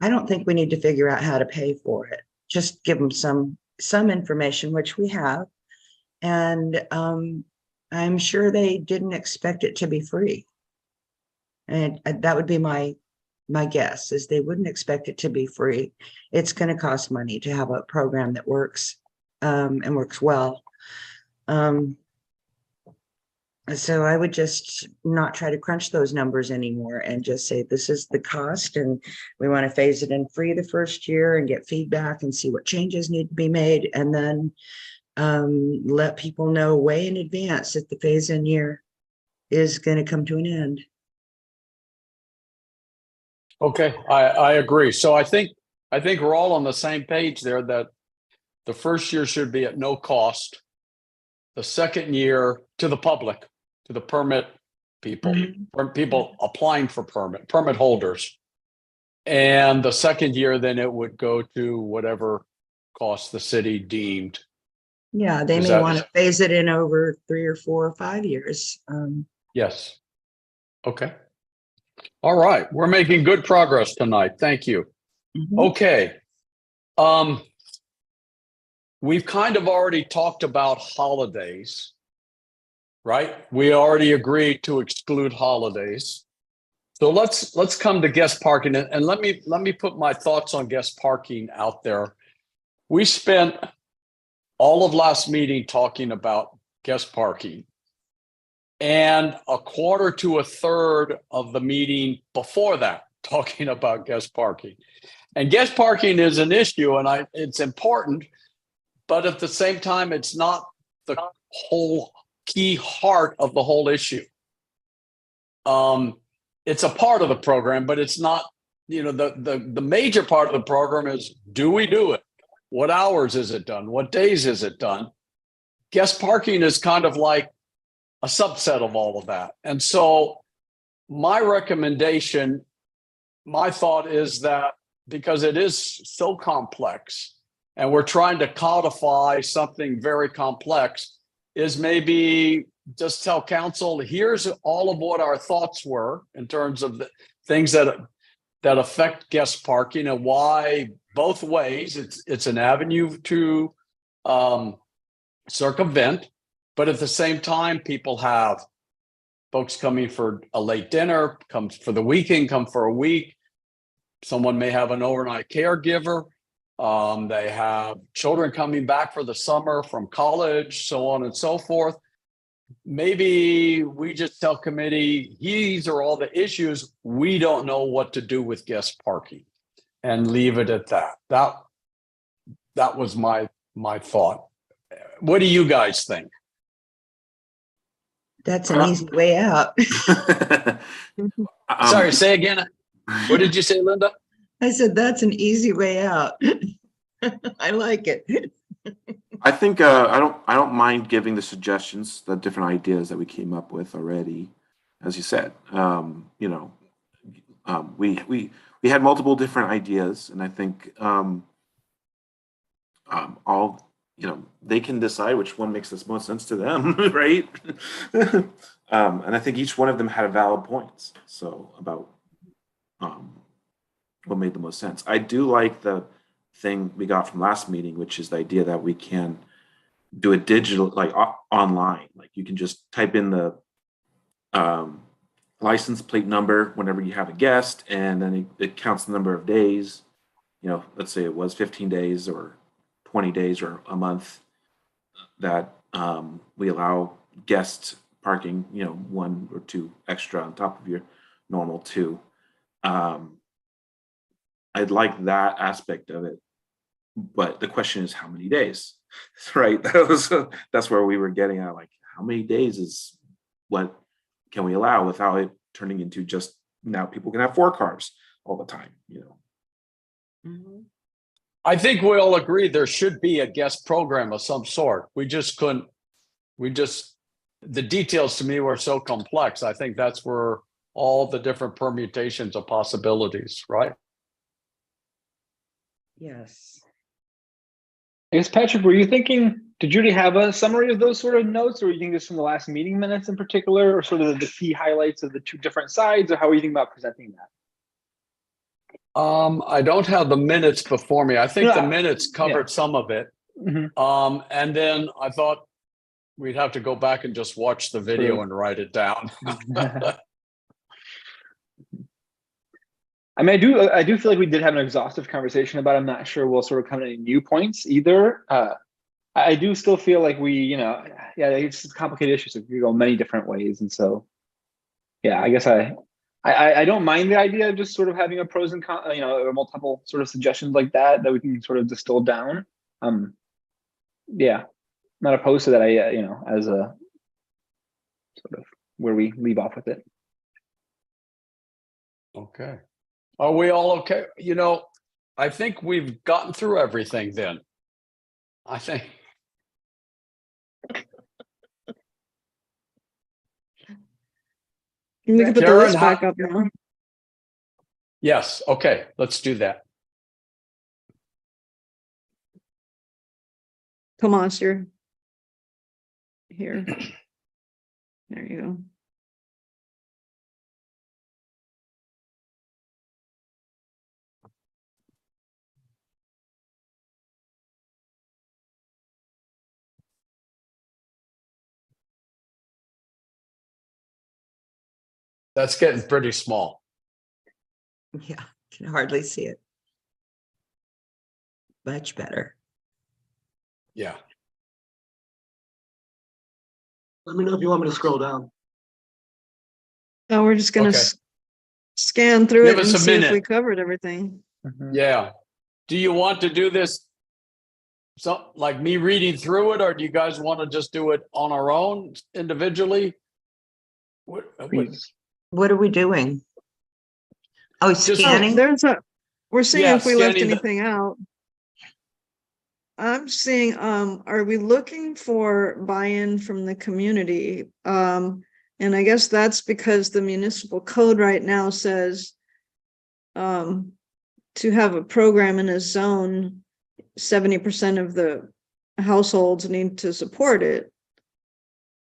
I don't think we need to figure out how to pay for it. Just give them some information, which we have. And I'm sure they didn't expect it to be free. And that would be my guess, is they wouldn't expect it to be free. It's going to cost money to have a program that works and works well. So I would just not try to crunch those numbers anymore and just say, this is the cost and we want to phase it in free the first year and get feedback and see what changes need to be made. And then let people know way in advance that the phase-in year is going to come to an end. Okay, I agree. So I think we're all on the same page there, that the first year should be at no cost. The second year to the public, to the permit people, people applying for permit holders. And the second year, then it would go to whatever cost the city deemed. Yeah, they may want to phase it in over 3 or 4 or 5 years. Yes. Okay. All right. We're making good progress tonight. Thank you. Okay. We've kind of already talked about holidays, right? We already agreed to exclude holidays. So let's come to guest parking, and let me put my thoughts on guest parking out there. We spent all of last meeting talking about guest parking, and a quarter to a third of the meeting before that talking about guest parking. And guest parking is an issue, and it's important, but at the same time, it's not the whole key heart of the whole issue. It's a part of the program, but it's not, the major part of the program is, do we do it? What hours is it done? What days is it done? Guest parking is kind of like a subset of all of that. And so my recommendation, my thought is that because it is so complex and we're trying to codify something very complex, is maybe just tell council, here's all of what our thoughts were in terms of the things that affect guest parking and why both ways it's an avenue to circumvent, but at the same time, people have folks coming for a late dinner, come for the weekend, come for a week. Someone may have an overnight caregiver. They have children coming back for the summer from college, so on and so forth. maybe we just tell committee, these are all the issues. We don't know what to do with guest parking and leave it at that. That was my thought. What do you guys think? That's an easy way out. Sorry, say again. What did you say, Linda? I said, that's an easy way out. I like it. I think I don't mind giving the suggestions, the different ideas that we came up with already. As you said, we had multiple different ideas, and I think all they can decide which one makes the most sense to them, right? And I think each one of them had valid points. So about what made the most sense. I do like the thing we got from last meeting, which is the idea that we can do a digital, like online, like you can just type in the license plate number whenever you have a guest, and then it counts the number of days. Let's say it was 15 days or 20 days or a month that we allow guest parking, 1 or 2 extra on top of your normal 2. I'd like that aspect of it, but the question is how many days, right? That's where we were getting at, like how many days is what can we allow without it turning into just now people can have 4 cars all the time, Mm-hmm. I think we all agree there should be a guest program of some sort. We just couldn't, the details to me were so complex. I think that's where all the different permutations of possibilities, right? Yes. I guess, Patrick, were you thinking, did Judy have a summary of those sort of notes, or were you thinking this from the last meeting minutes in particular, or sort of the key highlights of the 2 different sides, or how are you thinking about presenting that? I don't have the minutes before me. I think the minutes covered some of it. Mm-hmm. And then I thought we'd have to go back and just watch the video and write it down. I mean, I do feel like we did have an exhaustive conversation about it. I'm not sure we'll sort of come to any new points either. I do still feel like we, it's a complicated issue, so we go many different ways. And so, yeah, I guess I don't mind the idea of just sort of having a pros and cons, or multiple sort of suggestions like that we can sort of distill down. Yeah, not opposed to that. As a sort of where we leave off with it. Okay. Are we all okay? I think we've gotten through everything then. I think. We can put the Karen, list back up now. Yes. Okay. Let's do that. Tomas, you're here. There you go. That's getting pretty small. Yeah, can hardly see it. Much better. Yeah. Let me know if you want me to scroll down. Oh, we're just gonna Okay. scan through Give it us and a see if minute. we covered everything. Yeah. Do you want to do this like me reading through it, or do you guys want to just do it on our own individually? What are we doing? Oh, scanning? We're seeing Yeah, if we left scanning the- anything out. I'm seeing, are we looking for buy-in from the community? And I guess that's because the municipal code right now says to have a program in a zone, 70% of the households need to support it.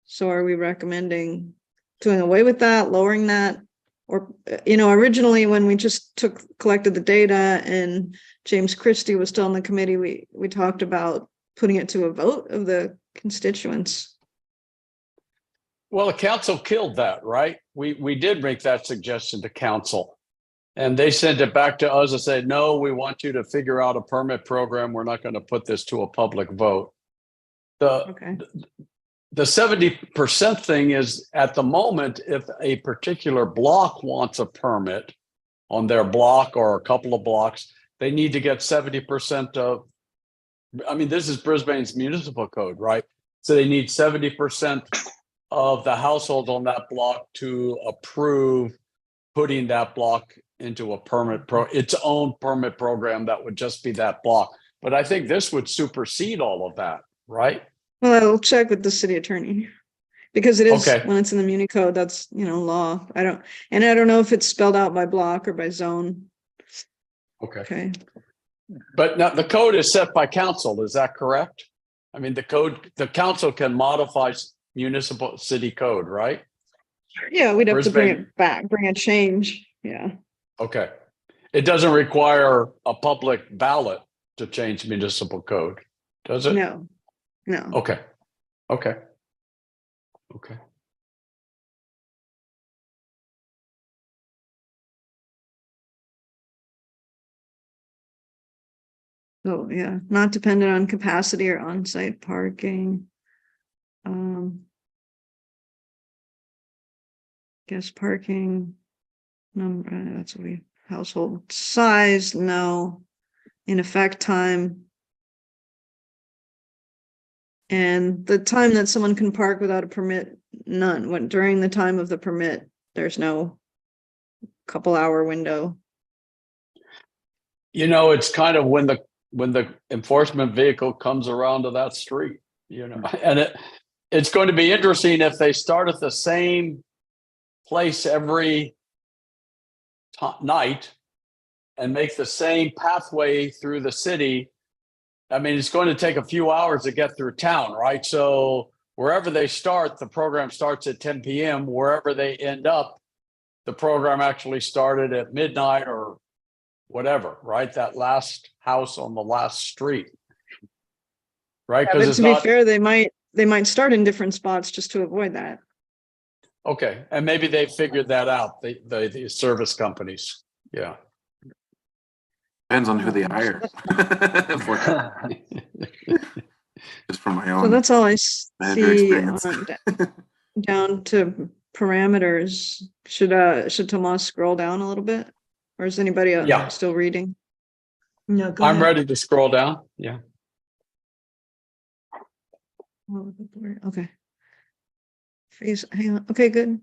So are we recommending doing away with that, lowering that? Or, originally when we just collected the data and James Christie was still on the committee, we talked about putting it to a vote of the constituents. Well, the council killed that, right? We did make that suggestion to council, and they sent it back to us and said, no, we want you to figure out a permit program. We're not going to put this to a public vote. Okay. the 70% thing is at the moment, if a particular block wants a permit on their block or a couple of blocks, they need to get 70% of, I mean, this is Brisbane's municipal code, right? So they need 70% of the households on that block to approve putting that block into a its own permit program that would just be that block. But I think this would supersede all of that, right? Well, I'll check with the city attorney. Because it is, Okay. when it's in the Muni code, that's, law. I don't know if it's spelled out by block or by zone. Okay. Okay. But now the code is set by council, is that correct? I mean, the council can modify municipal city code, right? Yeah, we'd have to bring Brisbane. it back, bring a change. Yeah. Okay. It doesn't require a public ballot to change municipal code, does it? No. Okay. Okay. Okay. So yeah, not dependent on capacity or on-site parking. Guest parking number, that's what we, household size, no. In effect time. And the time that someone can park without a permit, none. When during the time of the permit, there's no couple hour window. It's kind of when the enforcement vehicle comes around to that street, and it's going to be interesting if they start at the same place every night and make the same pathway through the city. I mean, it's going to take a few hours to get through town, right? So wherever they start, the program starts at 10 p.m. Wherever they end up, the program actually started at midnight or whatever, right? That last house on the last street, right? Yeah, Because but it's to be not fair, they might start in different spots just to avoid that. okay. And maybe they figured that out. The service companies, yeah. Depends on who they hire. Unfortunately. Just from my So own that's all I manager see experience. down to parameters. Should Tomas scroll down a little bit? Or is anybody Yeah. still reading? No, go I'm ahead. ready to scroll down. Yeah. Oh, okay. Hang on. Okay, good.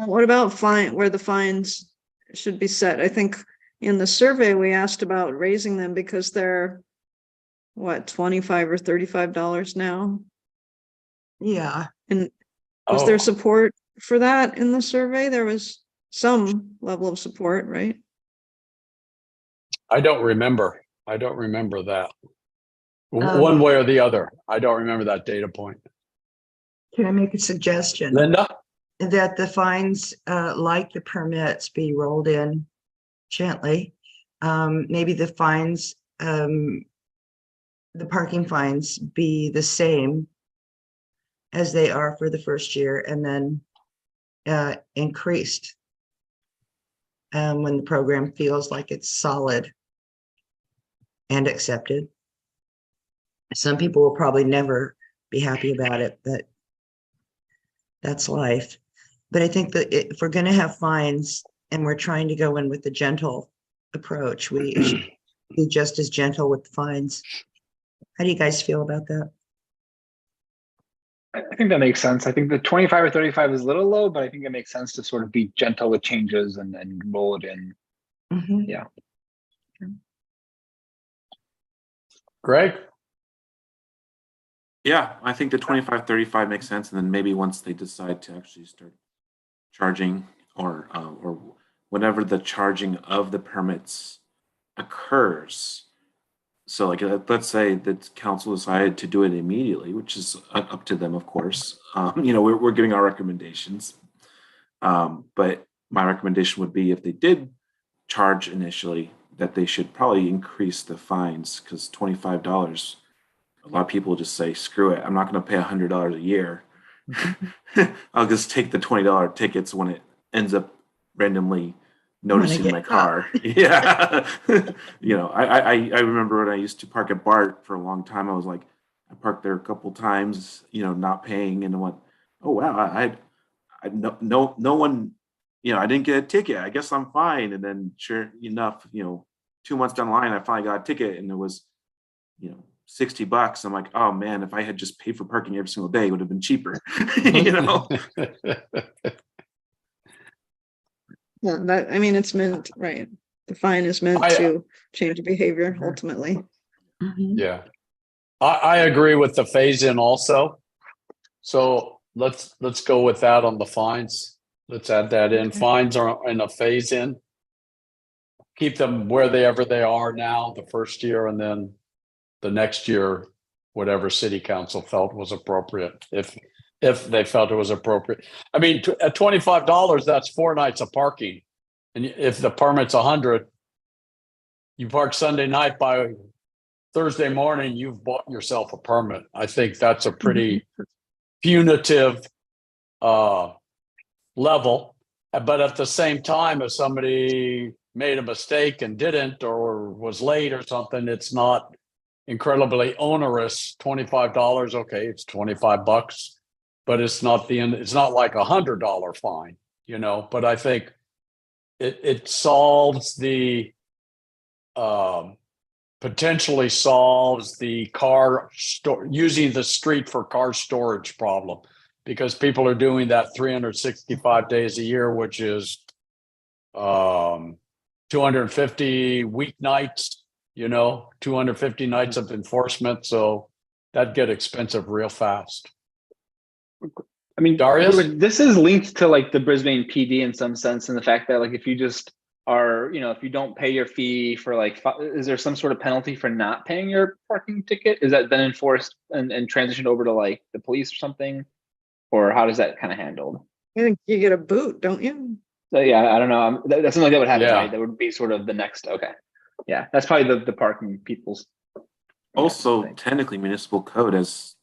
What about where the fines should be set? I think in the survey we asked about raising them because they're what, $25 or $35 now? Yeah, And was there Oh, support for that in the survey? There was some level of support, right? I don't remember that. Um, One way or the other. I don't remember that data point. can I make a suggestion? Linda? That the fines, like the permits, be rolled in gently. Maybe the fines, the parking fines be the same as they are for the first year, and then increased when the program feels like it's solid and accepted. Some people will probably never be happy about it, but that's life. But I think that if we're going to have fines and we're trying to go in with the gentle approach, we should be just as gentle with the fines. How do you guys feel about that? I think that makes sense. I think the 25 or 35 is a little low, but I think it makes sense to sort of be gentle with changes and roll it in. Mhm. Yeah. Greg? Yeah, I think the 25, 35 makes sense. And then maybe once they decide to actually start charging or whenever the charging of the permits occurs. So like, let's say that council decided to do it immediately, which is up to them, of course. We're giving our recommendations. But my recommendation would be if they did charge initially, that they should probably increase the fines, because $25, a lot of people just say, screw it, I'm not going to pay $100 a year. I'll just take the $20 tickets when it ends up randomly noticing get my caught. car. Yeah. I remember when I used to park at BART for a long time, I was like, I parked there a couple times, not paying, and I went, oh wow, I no one, I didn't get a ticket. I guess I'm fine. And then sure enough, 2 months down the line, I finally got a ticket, and it was, $60. I'm like, oh man, if I had just paid for parking every single day, it would have been cheaper. Yeah, I mean, it's meant, right. The fine is meant to change behavior ultimately. Mhm. Yeah. I agree with the phase in also. So let's go with that on the fines. Let's add that in. Okay. Fines are in a phase in. Keep them wherever they are now, the first year, and then the next year, whatever city council felt was appropriate, if they felt it was appropriate. I mean, at $25, that's 4 nights of parking. And if the permit's 100, you park Sunday night, by Thursday morning, you've bought yourself a permit. I think that's a pretty punitive level. But at the same time, if somebody made a mistake and didn't, or was late or something, it's not incredibly onerous. $25, okay, it's $25, but it's not like $100 fine, but I think it solves potentially solves the using the street for car storage problem, because people are doing that 365 days a year, which is 250 weeknights, 250 nights of enforcement. So that'd get expensive real fast. I mean, Darius? this is linked to like the Brisbane PD in some sense, in the fact that like if you just are, if you don't pay your fee for like, is there some sort of penalty for not paying your parking ticket? Is that then enforced and transitioned over to like the police or something? Or how does that kind of handled? I think you get a boot, don't you? So yeah, I don't know. That's something like that would happen, Yeah. right? That would be sort of the next. Okay, yeah, that's probably the parking people's. Also, technically, municipal code has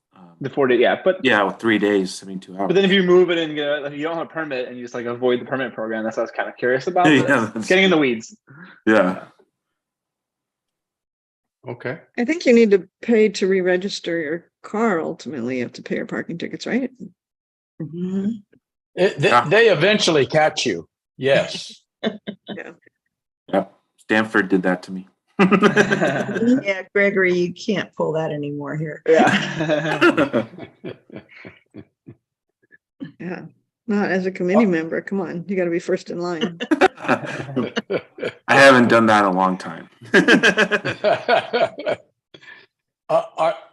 the 4 day, yeah, but with 3 days. 2 hours. But then if you move it and get, like, you don't have a permit and you just like avoid the permit program, that's what I was kind of curious about. Yeah, it's getting in the weeds. Yeah. Okay. I think you need to pay to re-register your car. Ultimately, you have to pay your parking tickets, right? Mhm. They eventually catch you. Yes. Yep. Stanford did that to me. Yeah, Gregory, you can't pull that anymore here. Yeah. Yeah. Not as a committee member. Come on, you got to be first in line. I haven't done that in a long time.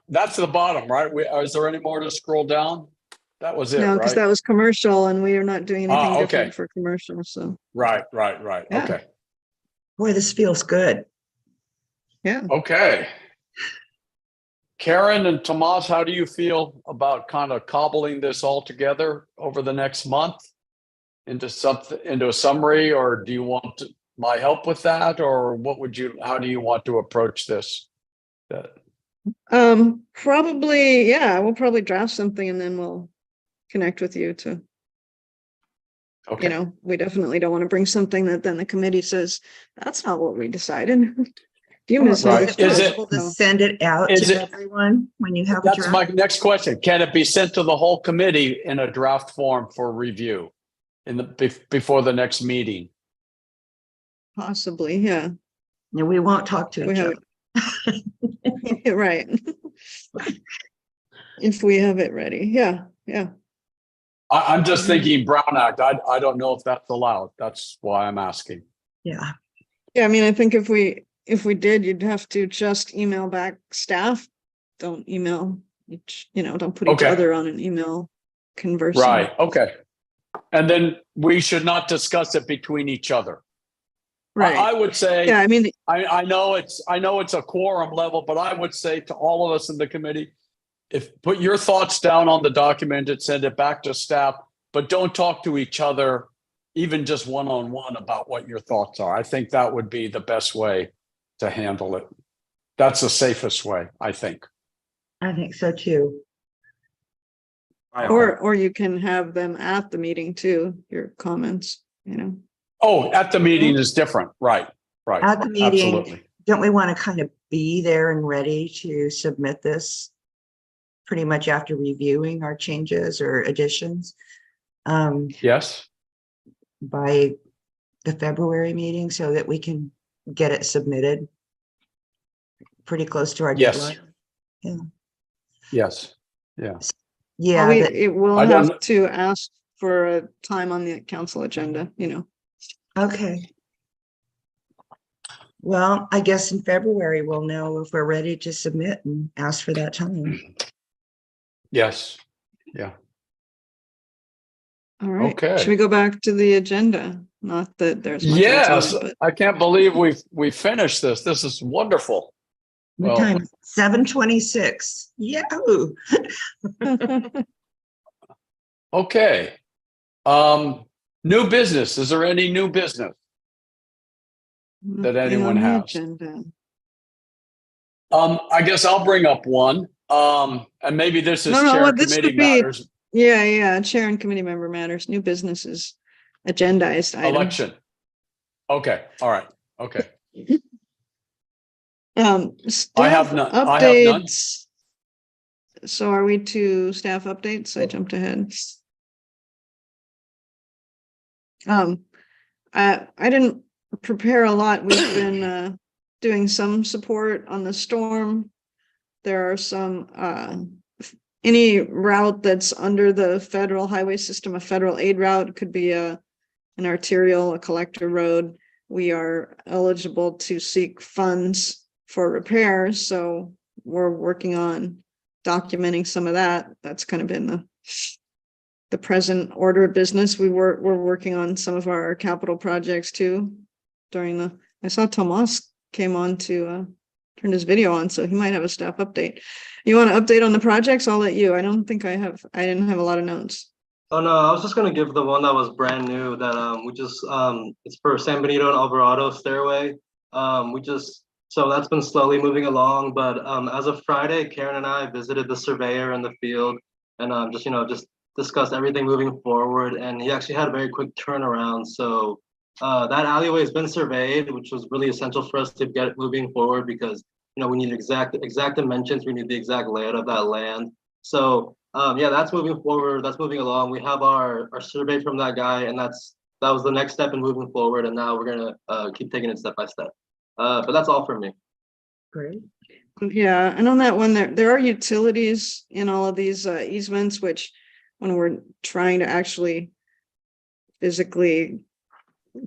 That's the bottom, right? Is there any more to scroll down? That was it, No, because right? that was commercial, and we are not doing anything okay. different for commercial. So Right. Yeah. Okay. Boy, this feels good. yeah. Okay. Karen and Tomas, how do you feel about kind of cobbling this all together over the next month into a summary, or do you want my help with that, or how do you want to approach this? Probably, yeah, we'll probably draft something and then we'll connect with you to, Okay. we definitely don't want to bring something that then the committee says, that's not what we decided. You Well, Right. is Is it it- possible to send it out is to it- everyone when you have a That's my draft? next question. Can it be sent to the whole committee in a draft form for review before the next meeting? Possibly, yeah. No, we won't talk to We each have other. Right. If we have it ready. Yeah. I'm just thinking Brown Act. I don't know if that's allowed. That's why I'm asking. Yeah. Yeah, I mean, I think if we did, you'd have to just email back staff. Don't email don't put each Okay. other on an email conversing. Right. Okay. And then we should not discuss it between each other. Right. I would say, Yeah, I mean, I know it's a quorum level, but I would say to all of us in the committee, put your thoughts down on the document and send it back to staff, but don't talk to each other, even just one-on-one, about what your thoughts are. I think that would be the best way to handle it. That's the safest way, I think. I think so too. or you can have them at the meeting too, your comments, Oh, at the meeting is different. Right. Right. At the meeting, Absolutely. don't we want to kind of be there and ready to submit this pretty much after reviewing our changes or additions Yes. by the February meeting so that we can get it submitted pretty close to our Yes. deadline? Yes. Yeah. Yeah, It will I don't have to ask for a time on the council agenda, you know. okay. Well, I guess in February, we'll know if we're ready to submit and ask for that time. Yes. Yeah. All right. Okay. Should we go back to the agenda? Not that there's much Yes. else on it, I can't believe we finished this. This is wonderful. What Well, time? 7:26. Yahoo! but okay. New business. Is there any new business that nothing anyone on the has? agenda. I guess I'll bring up one. And maybe this is No, chair well, this committee would be, matters. yeah, chair and committee member matters. New business is agendized item. Election. Okay. All right. Okay. Staff none. updates. So are we to staff updates? I jumped ahead. I didn't prepare a lot. We've been doing some support on the storm. There are some any route that's under the federal highway system, a federal aid route, could be an arterial, a collector road. We are eligible to seek funds for repairs, so we're working on documenting some of that. That's kind of been the present order of business. We're working on some of our capital projects too. I saw Tomas came on to turn his video on, so he might have a staff update. You want to update on the projects? I'll let you. I don't think I didn't have a lot of notes. Oh no, I was just gonna give the one that was brand new that we just it's for San Benito and Alvarado Stairway. So that's been slowly moving along, but as of Friday, Karen and I visited the surveyor in the field and just discussed everything moving forward, and he actually had a very quick turnaround. So that alleyway has been surveyed, which was really essential for us to get it moving forward because we need exact dimensions, we need the exact layout of that land. So yeah, that's moving forward, that's moving along. We have our survey from that guy, and that was the next step in moving forward, and now we're gonna keep taking it step by step. But that's all for me. Great. Yeah, and on that one, there are utilities in all of these easements, which when we're trying to actually physically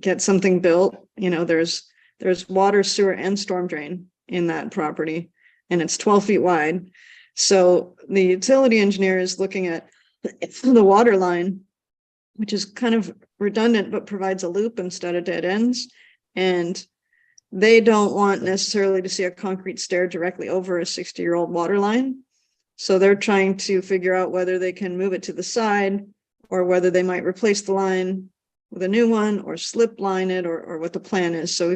get something built, there's water, sewer, and storm drain in that property, and it's 12 feet wide. So the utility engineer is looking at the water line, which is kind of redundant, but provides a loop instead of dead ends. And they don't want necessarily to see a concrete stair directly over a 60-year-old water line. So they're trying to figure out whether they can move it to the side or whether they might replace the line with a new one or slip line it or what the plan is. So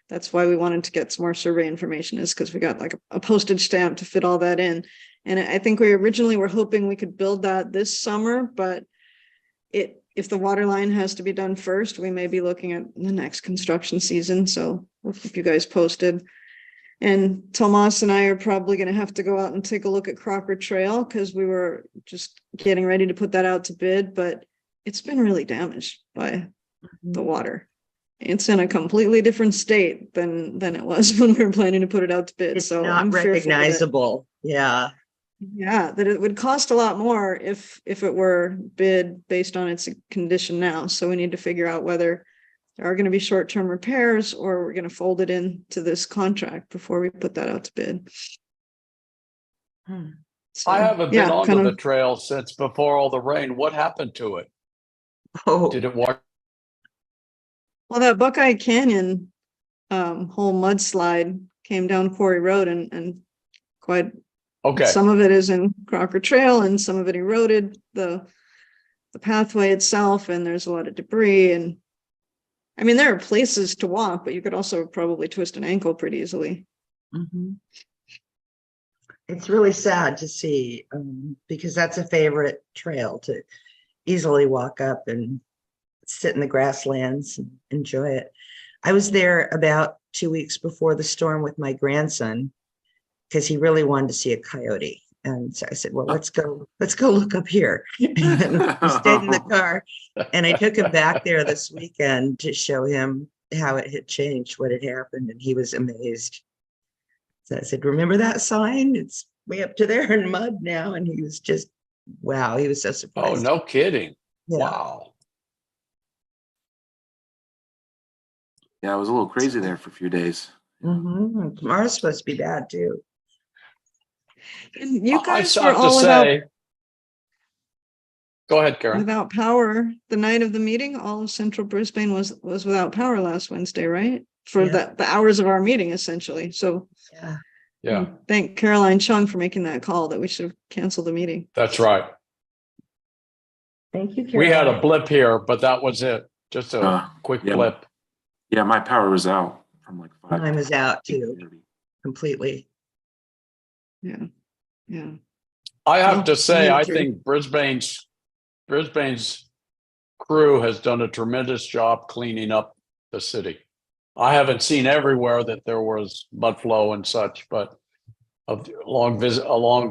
that's why we wanted to get some more survey information, is because we got like a postage stamp to fit all that in. And I think we originally were hoping we could build that this summer, but if the water line has to be done first, we may be looking at the next construction season. So we'll keep you guys posted. And Tomas and I are probably going to have to go out and take a look at Crocker Trail because we were just getting ready to put that out to bid, but it's been really damaged by the water. It's in a completely different state than it was when we were planning to put it out to bid. It's So not I'm fearful recognizable. Yeah. that it would cost a lot more if it were bid based on its condition now. So we need to figure out whether there are going to be short-term repairs or we're going to fold it into this contract before we put that out to bid. So, I haven't been onto kind the of, trail since before all the rain. What happened to it? Oh, Did it wash? well, that Buckeye Canyon whole mudslide came down Quarry Road and quite Okay. some of it is in Crocker Trail and some of it eroded the pathway itself, and there's a lot of debris. And I mean, there are places to walk, but you could also probably twist an ankle pretty easily. mhm. It's really sad to see because that's a favorite trail to easily walk up, and sit in the grasslands and enjoy it. I was there about 2 weeks before the storm with my grandson because he really wanted to see a coyote. And so I said, well, let's go look up here. And then we stayed in the car, and I took him back there this weekend to show him how it had changed, what had happened. And he was amazed. So I said, remember that sign? It's way up to there in mud now. And he was just, wow, he was so Oh, surprised. no kidding. Yeah. Wow. Yeah, it was a little crazy there for a few days. Mhm. Tomorrow's supposed to be bad too. And you guys I were have to all without, say, go ahead, Karen. without power the night of the meeting. All of central Brisbane was without power last Wednesday, right? For Yeah. the hours of our meeting, essentially. So Yeah. Yeah, thank Caroline Chung for making that call that we should have canceled the meeting. that's right. Thank you, We had a Caroline. blip here, but that was it. Just a quick yeah. blip. Yeah, my power was out from like 5. Mine was out too, 8:30. completely. Yeah. Yeah. I have Well, to say, me I too. think Brisbane's crew has done a tremendous job cleaning up the city. I haven't seen everywhere that there was mud flow and such, but along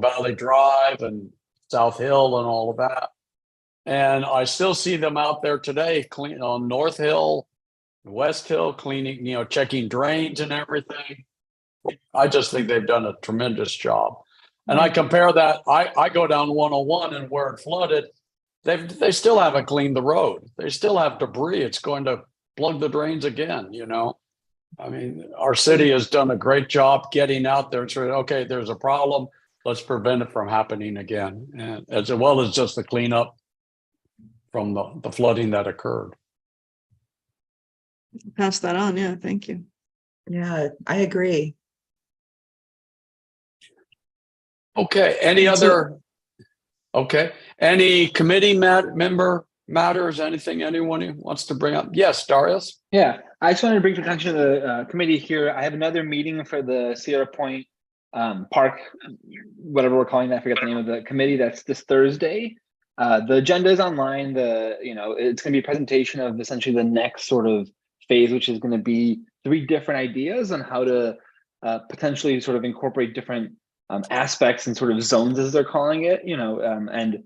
Valley Drive and South Hill and all of that. And I still see them out there today, clean on North Hill, West Hill, cleaning, checking drains and everything. I just think they've done a tremendous job. And I compare that, I go down 101 and where it flooded, they still haven't cleaned the road. They still have debris. It's going to plug the drains again, I mean, our city has done a great job getting out there and saying, okay, there's a problem. Let's prevent it from happening again. And as well as just the cleanup from the flooding that occurred. Pass that on. Yeah. Thank you. Yeah, I agree. Okay, any committee member matters, anything anyone wants to bring up? Yes, Darius? Yeah, I just wanted to bring attention to the committee here. I have another meeting for the Sierra Point Park, whatever we're calling that. I forget the name of the committee. That's this Thursday. The agenda is online. It's going to be a presentation of essentially the next sort of phase, which is going to be 3 different ideas on how to potentially sort of incorporate different aspects and sort of zones, as they're calling it. And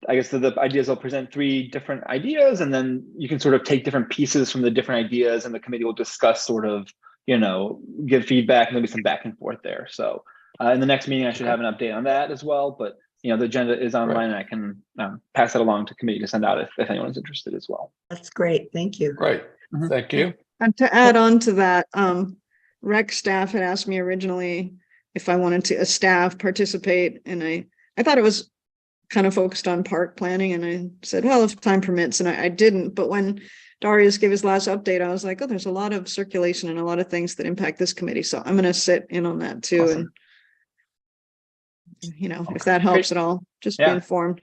I guess the ideas will present 3 different ideas, and then you can sort of take different pieces from the different ideas, and the committee will discuss sort of, give feedback, and there'll be some back and forth there. So in the next meeting, I should have an update on that as well. But the agenda is online, and I can pass that along to committee to send out if anyone's interested as well. That's great. Thank you. Great, thank you. And to add on to that, rec staff had asked me originally if I wanted to, a staff participate, and I thought it was kind of focused on park planning, and I said, well, if time permits, and I didn't. But when Darius gave his last update, I was like, oh, there's a lot of circulation and a lot of things that impact this committee, so I'm going to sit in on that too. Awesome. And if that helps at all, just be informed.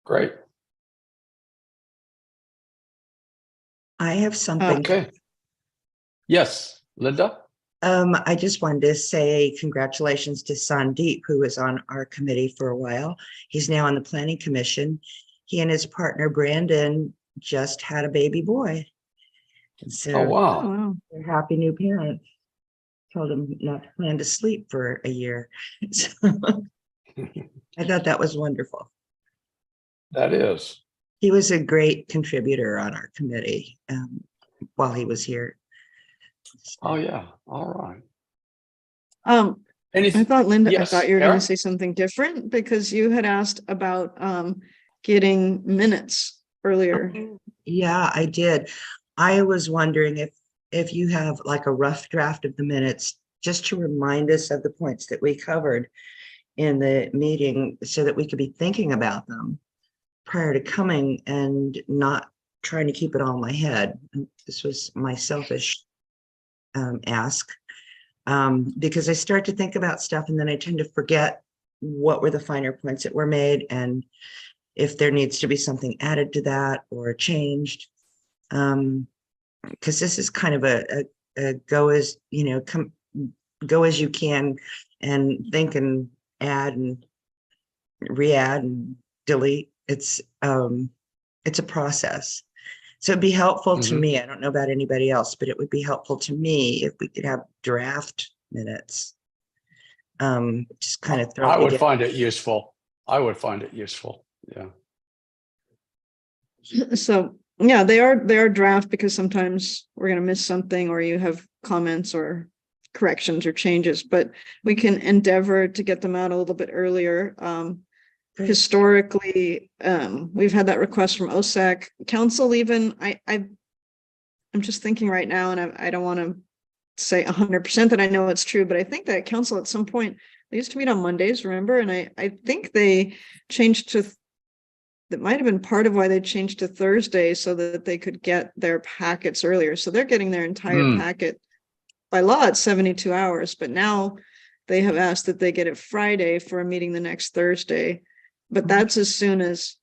Great. I have something. Okay. Yes, Linda? I just wanted to say congratulations to Sandeep, who was on our committee for a while. He's now on the Planning Commission. He and his partner Brandon just had a baby boy. And so Oh, wow. Oh, wow. they're happy new parents. Told him not to plan to sleep for a year. So I thought that was wonderful. That is. He was a great contributor on our committee while he was here. Oh, yeah. All right. I Anything? thought, Linda, Yes, I thought you were going Karen? to say something different, because you had asked about getting minutes earlier. Yeah, I did. I was wondering if you have like a rough draft of the minutes, just to remind us of the points that we covered in the meeting, so that we could be thinking about them prior to coming and not trying to keep it all in my head. This was my selfish ask, because I start to think about stuff and then I tend to forget what were the finer points that were made and if there needs to be something added to that or changed. Because this is kind of a go as, go as you can and think and add and re-add and delete It's a process. So it'd be helpful to Mhm. me. I don't know about anybody else, but it would be helpful to me if we could have draft minutes. Just kind of throw I it would together. find it useful. I would find it useful. Yeah. So, yeah, they are draft because sometimes we're going to miss something or you have comments or corrections or changes, but we can endeavor to get them out a little bit earlier. Great. Historically, we've had that request from OSAC council. Even I'm just thinking right now, and I don't want to say 100% that I know it's true, but I think that council at some point, they used to meet on Mondays, remember? And I think they changed to, that might have been part of why they changed to Thursday so that they could get their packets earlier. So they're getting their entire packet by law at 72 hours, but now they have asked that they get it Friday for a meeting the next Thursday. But that's as soon as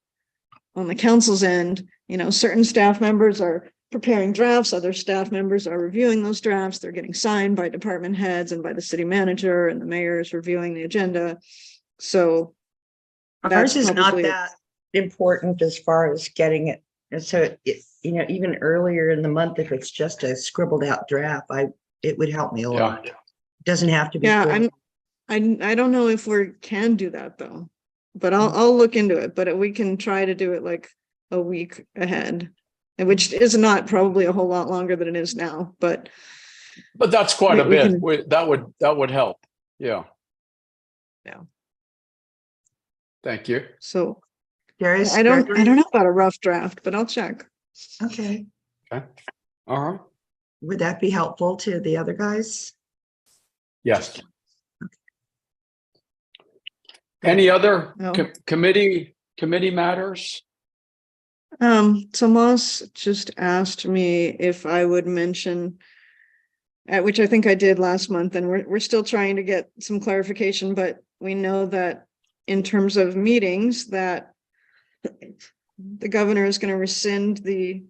on the council's end, certain staff members are preparing drafts, other staff members are reviewing those drafts, they're getting signed by department heads and by the city manager, and the mayor is reviewing the agenda. So ours is not probably that important as far as getting it. And so, even earlier in the month, if it's just a scribbled out draft, it would help me a lot. It doesn't have to be. Yeah, I don't know if we can do that though, but I'll look into it. But we can try to do it like a week ahead, which is not probably a whole lot longer than it is now. But that's quite a bit. That would help. Yeah. Yeah. Thank you. So Darius, I don't know about a rough draft, but I'll check. Okay. Okay. All right. Would that be helpful to the other guys? Yes. Any other committee matters? Tomas just asked me if I would mention, which I think I did last month, and we're still trying to get some clarification, but we know that in terms of meetings that the governor is going to rescind the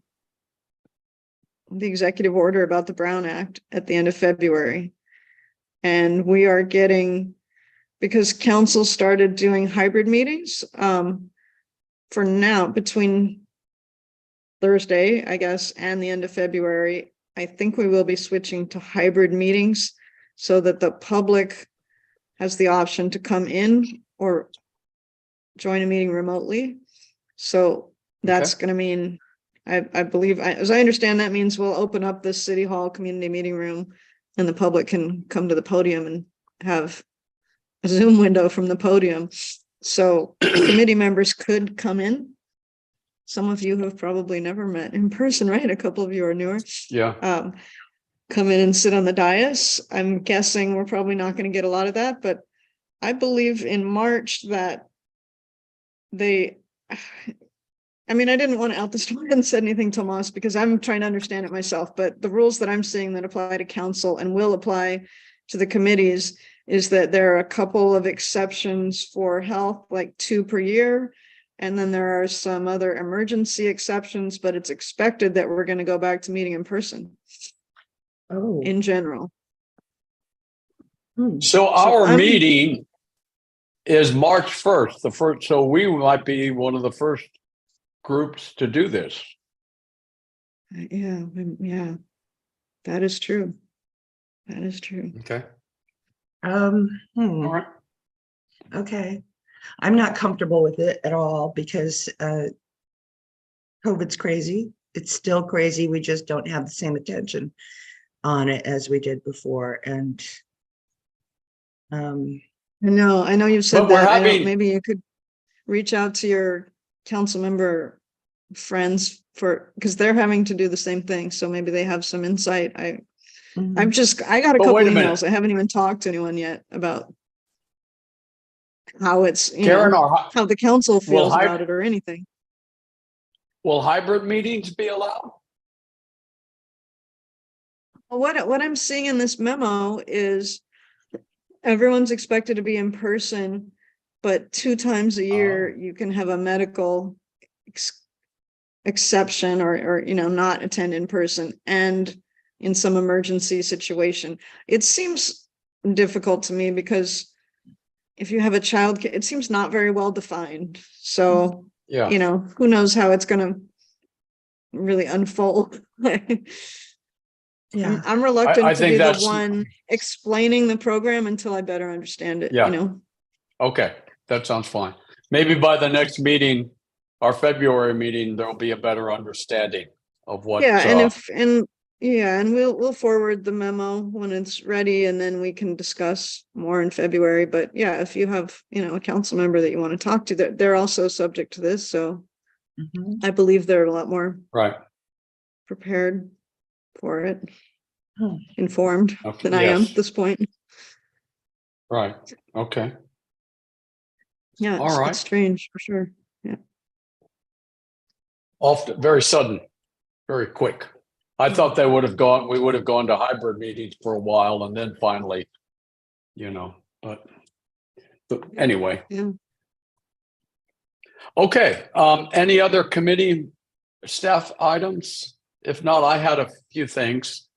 executive order about the Brown Act at the end of February. And we are getting, because council started doing hybrid meetings, for now, between Thursday, I guess, and the end of February, I think we will be switching to hybrid meetings so that the public has the option to come in or join a meeting remotely. So that's going to mean, I believe, as I understand, that means we'll open up the City Hall community meeting room and the public can come to the podium and have a Zoom window from the podium. So committee members could come in. Some of you have probably never met in person, right? A couple of you are newer. Yeah. Come in and sit on the dais. I'm guessing we're probably not going to get a lot of that, but I believe in March that I didn't want to out the story and said anything, Tomas, because I'm trying to understand it myself, but the rules that I'm seeing that apply to council and will apply to the committees is that there are a couple of exceptions for health, like 2 per year. And then there are some other emergency exceptions, but it's expected that we're going to go back to meeting in person. In general. So our meeting is March 1st, so we might be one of the first groups to do this. Yeah, that is true. That is true. Okay. All right. Okay. I'm not comfortable with it at all because COVID's crazy. It's still crazy. We just don't have the same attention on it as we did before. And I know you've said that. Maybe you could reach out to your council member friends because they're having to do the same thing. So maybe they have some insight. I got a couple emails. I haven't even talked to anyone yet about how it's, Karen, how the council feels about it or anything. Will hybrid meetings be allowed? What I'm seeing in this memo is everyone's expected to be in person, but 2 times a year you can have a medical exception or not attend in person and in some emergency situation. It seems difficult to me because if you have a child, it seems not very well defined. So Yeah. you know, who knows how it's gonna really unfold. Yeah. I'm reluctant I to think be the that's- one explaining the program until I better understand it, Yeah. you know? Okay, that sounds fine. Maybe by the next meeting, our February meeting, there'll be a better understanding of what. Yeah, and we'll forward the memo when it's ready, and then we can discuss more in February. But yeah, if you have, you know, a council member that you want to talk to, they're also subject to this, so Mhm. I believe they're a lot more Right. prepared for it, Hmm. informed Okay, than I am yes. at this point. Right. Okay. Yeah, All right. it's strange for sure. Yeah. Often very sudden, very quick. I thought we would have gone to hybrid meetings for a while and then finally, you know, but anyway. Yeah. Okay, any other committee staff items? If not, I had a few things.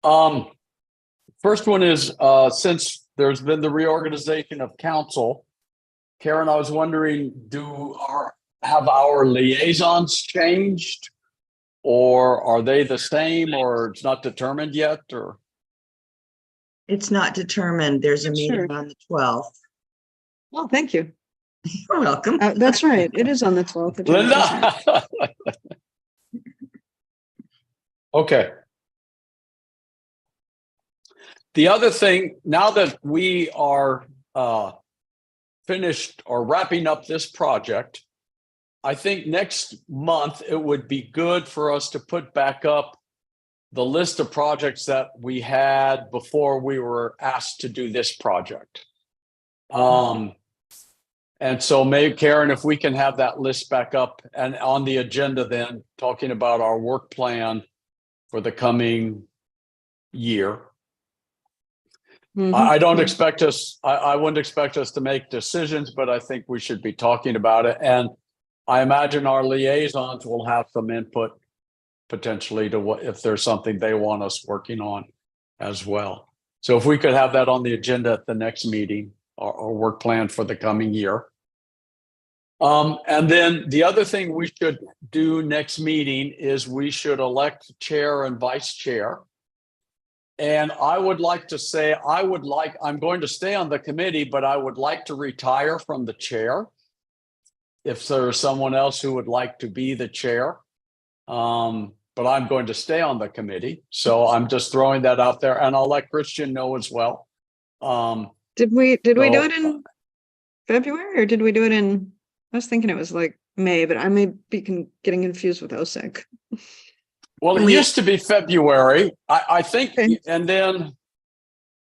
First one is, since there's been the reorganization of council, Karen, I was wondering, have our liaisons changed? Or are they the same, or it's not determined yet, or? It's not determined. There's a Sure. meeting on the 12th. Well, thank you. You're welcome. That's right. It is on the 12th. Linda? Okay. The other thing, now that we are finished or wrapping up this project, I think next month it would be good for us to put back up the list of projects that we had before we were asked to do this project. And so maybe, Karen, if we can have that list back up and on the agenda, then talking about our work plan for the coming year. I don't expect us, I wouldn't expect us to make decisions, but I think we should be talking about it. And I imagine our liaisons will have some input potentially to what, if there's something they want us working on as well. So if we could have that on the agenda at the next meeting, our work plan for the coming year. And then the other thing we should do next meeting is we should elect chair and vice chair. And I would like to say, I'm going to stay on the committee, but I would like to retire from the chair. If there's someone else who would like to be the chair. But I'm going to stay on the committee. So I'm just throwing that out there, and I'll let Christian know as well. Did we do it in February, or did we do it in, I was thinking it was like May, but I may be getting confused with OSEC. Well, it used to be February, I think, Okay. and then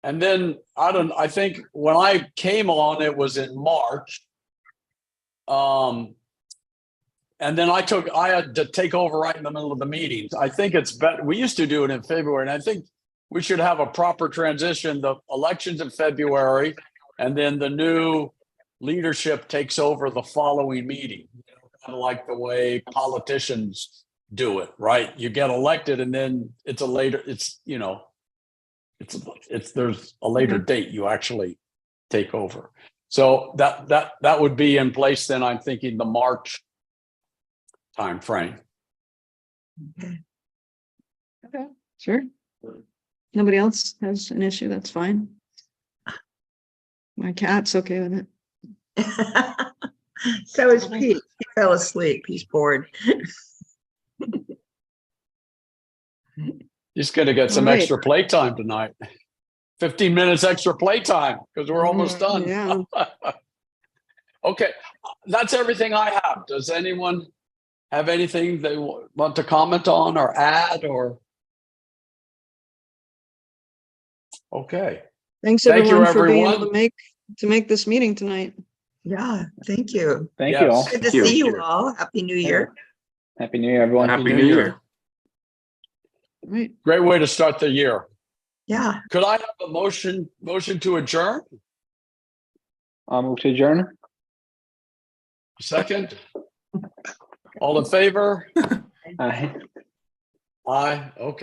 I think when I came on, it was in March. And then I had to take over right in the middle of the meetings. I think it's better. We used to do it in February, and I think we should have a proper transition. The elections in February, and then the new leadership takes over the following meeting. Kind of like the way politicians do it, right? You get elected, and then there's a later date you actually take over. So that would be in place. Then I'm thinking the March time frame. Okay, sure. Nobody else has an issue, that's fine. My cat's okay with it. So is Pete. He fell asleep. He's bored. He's going to get some All right. extra playtime tonight. 15 minutes extra playtime because we're almost done. Yeah. Okay, that's everything I have. Does anyone have anything they want to comment on or add or? Okay. Thanks Thank you, everyone for being able everyone. to make this meeting tonight. Yeah, thank you. Thank Yes. you all. Good to Thank you. see you all. Happy New Year. Happy New Year, everyone. Happy New Year. All right. Great way to start the year. Yeah. Could I have a motion to adjourn? I'll move to adjourn. Second? All in favor? Aye. Aye. Okay.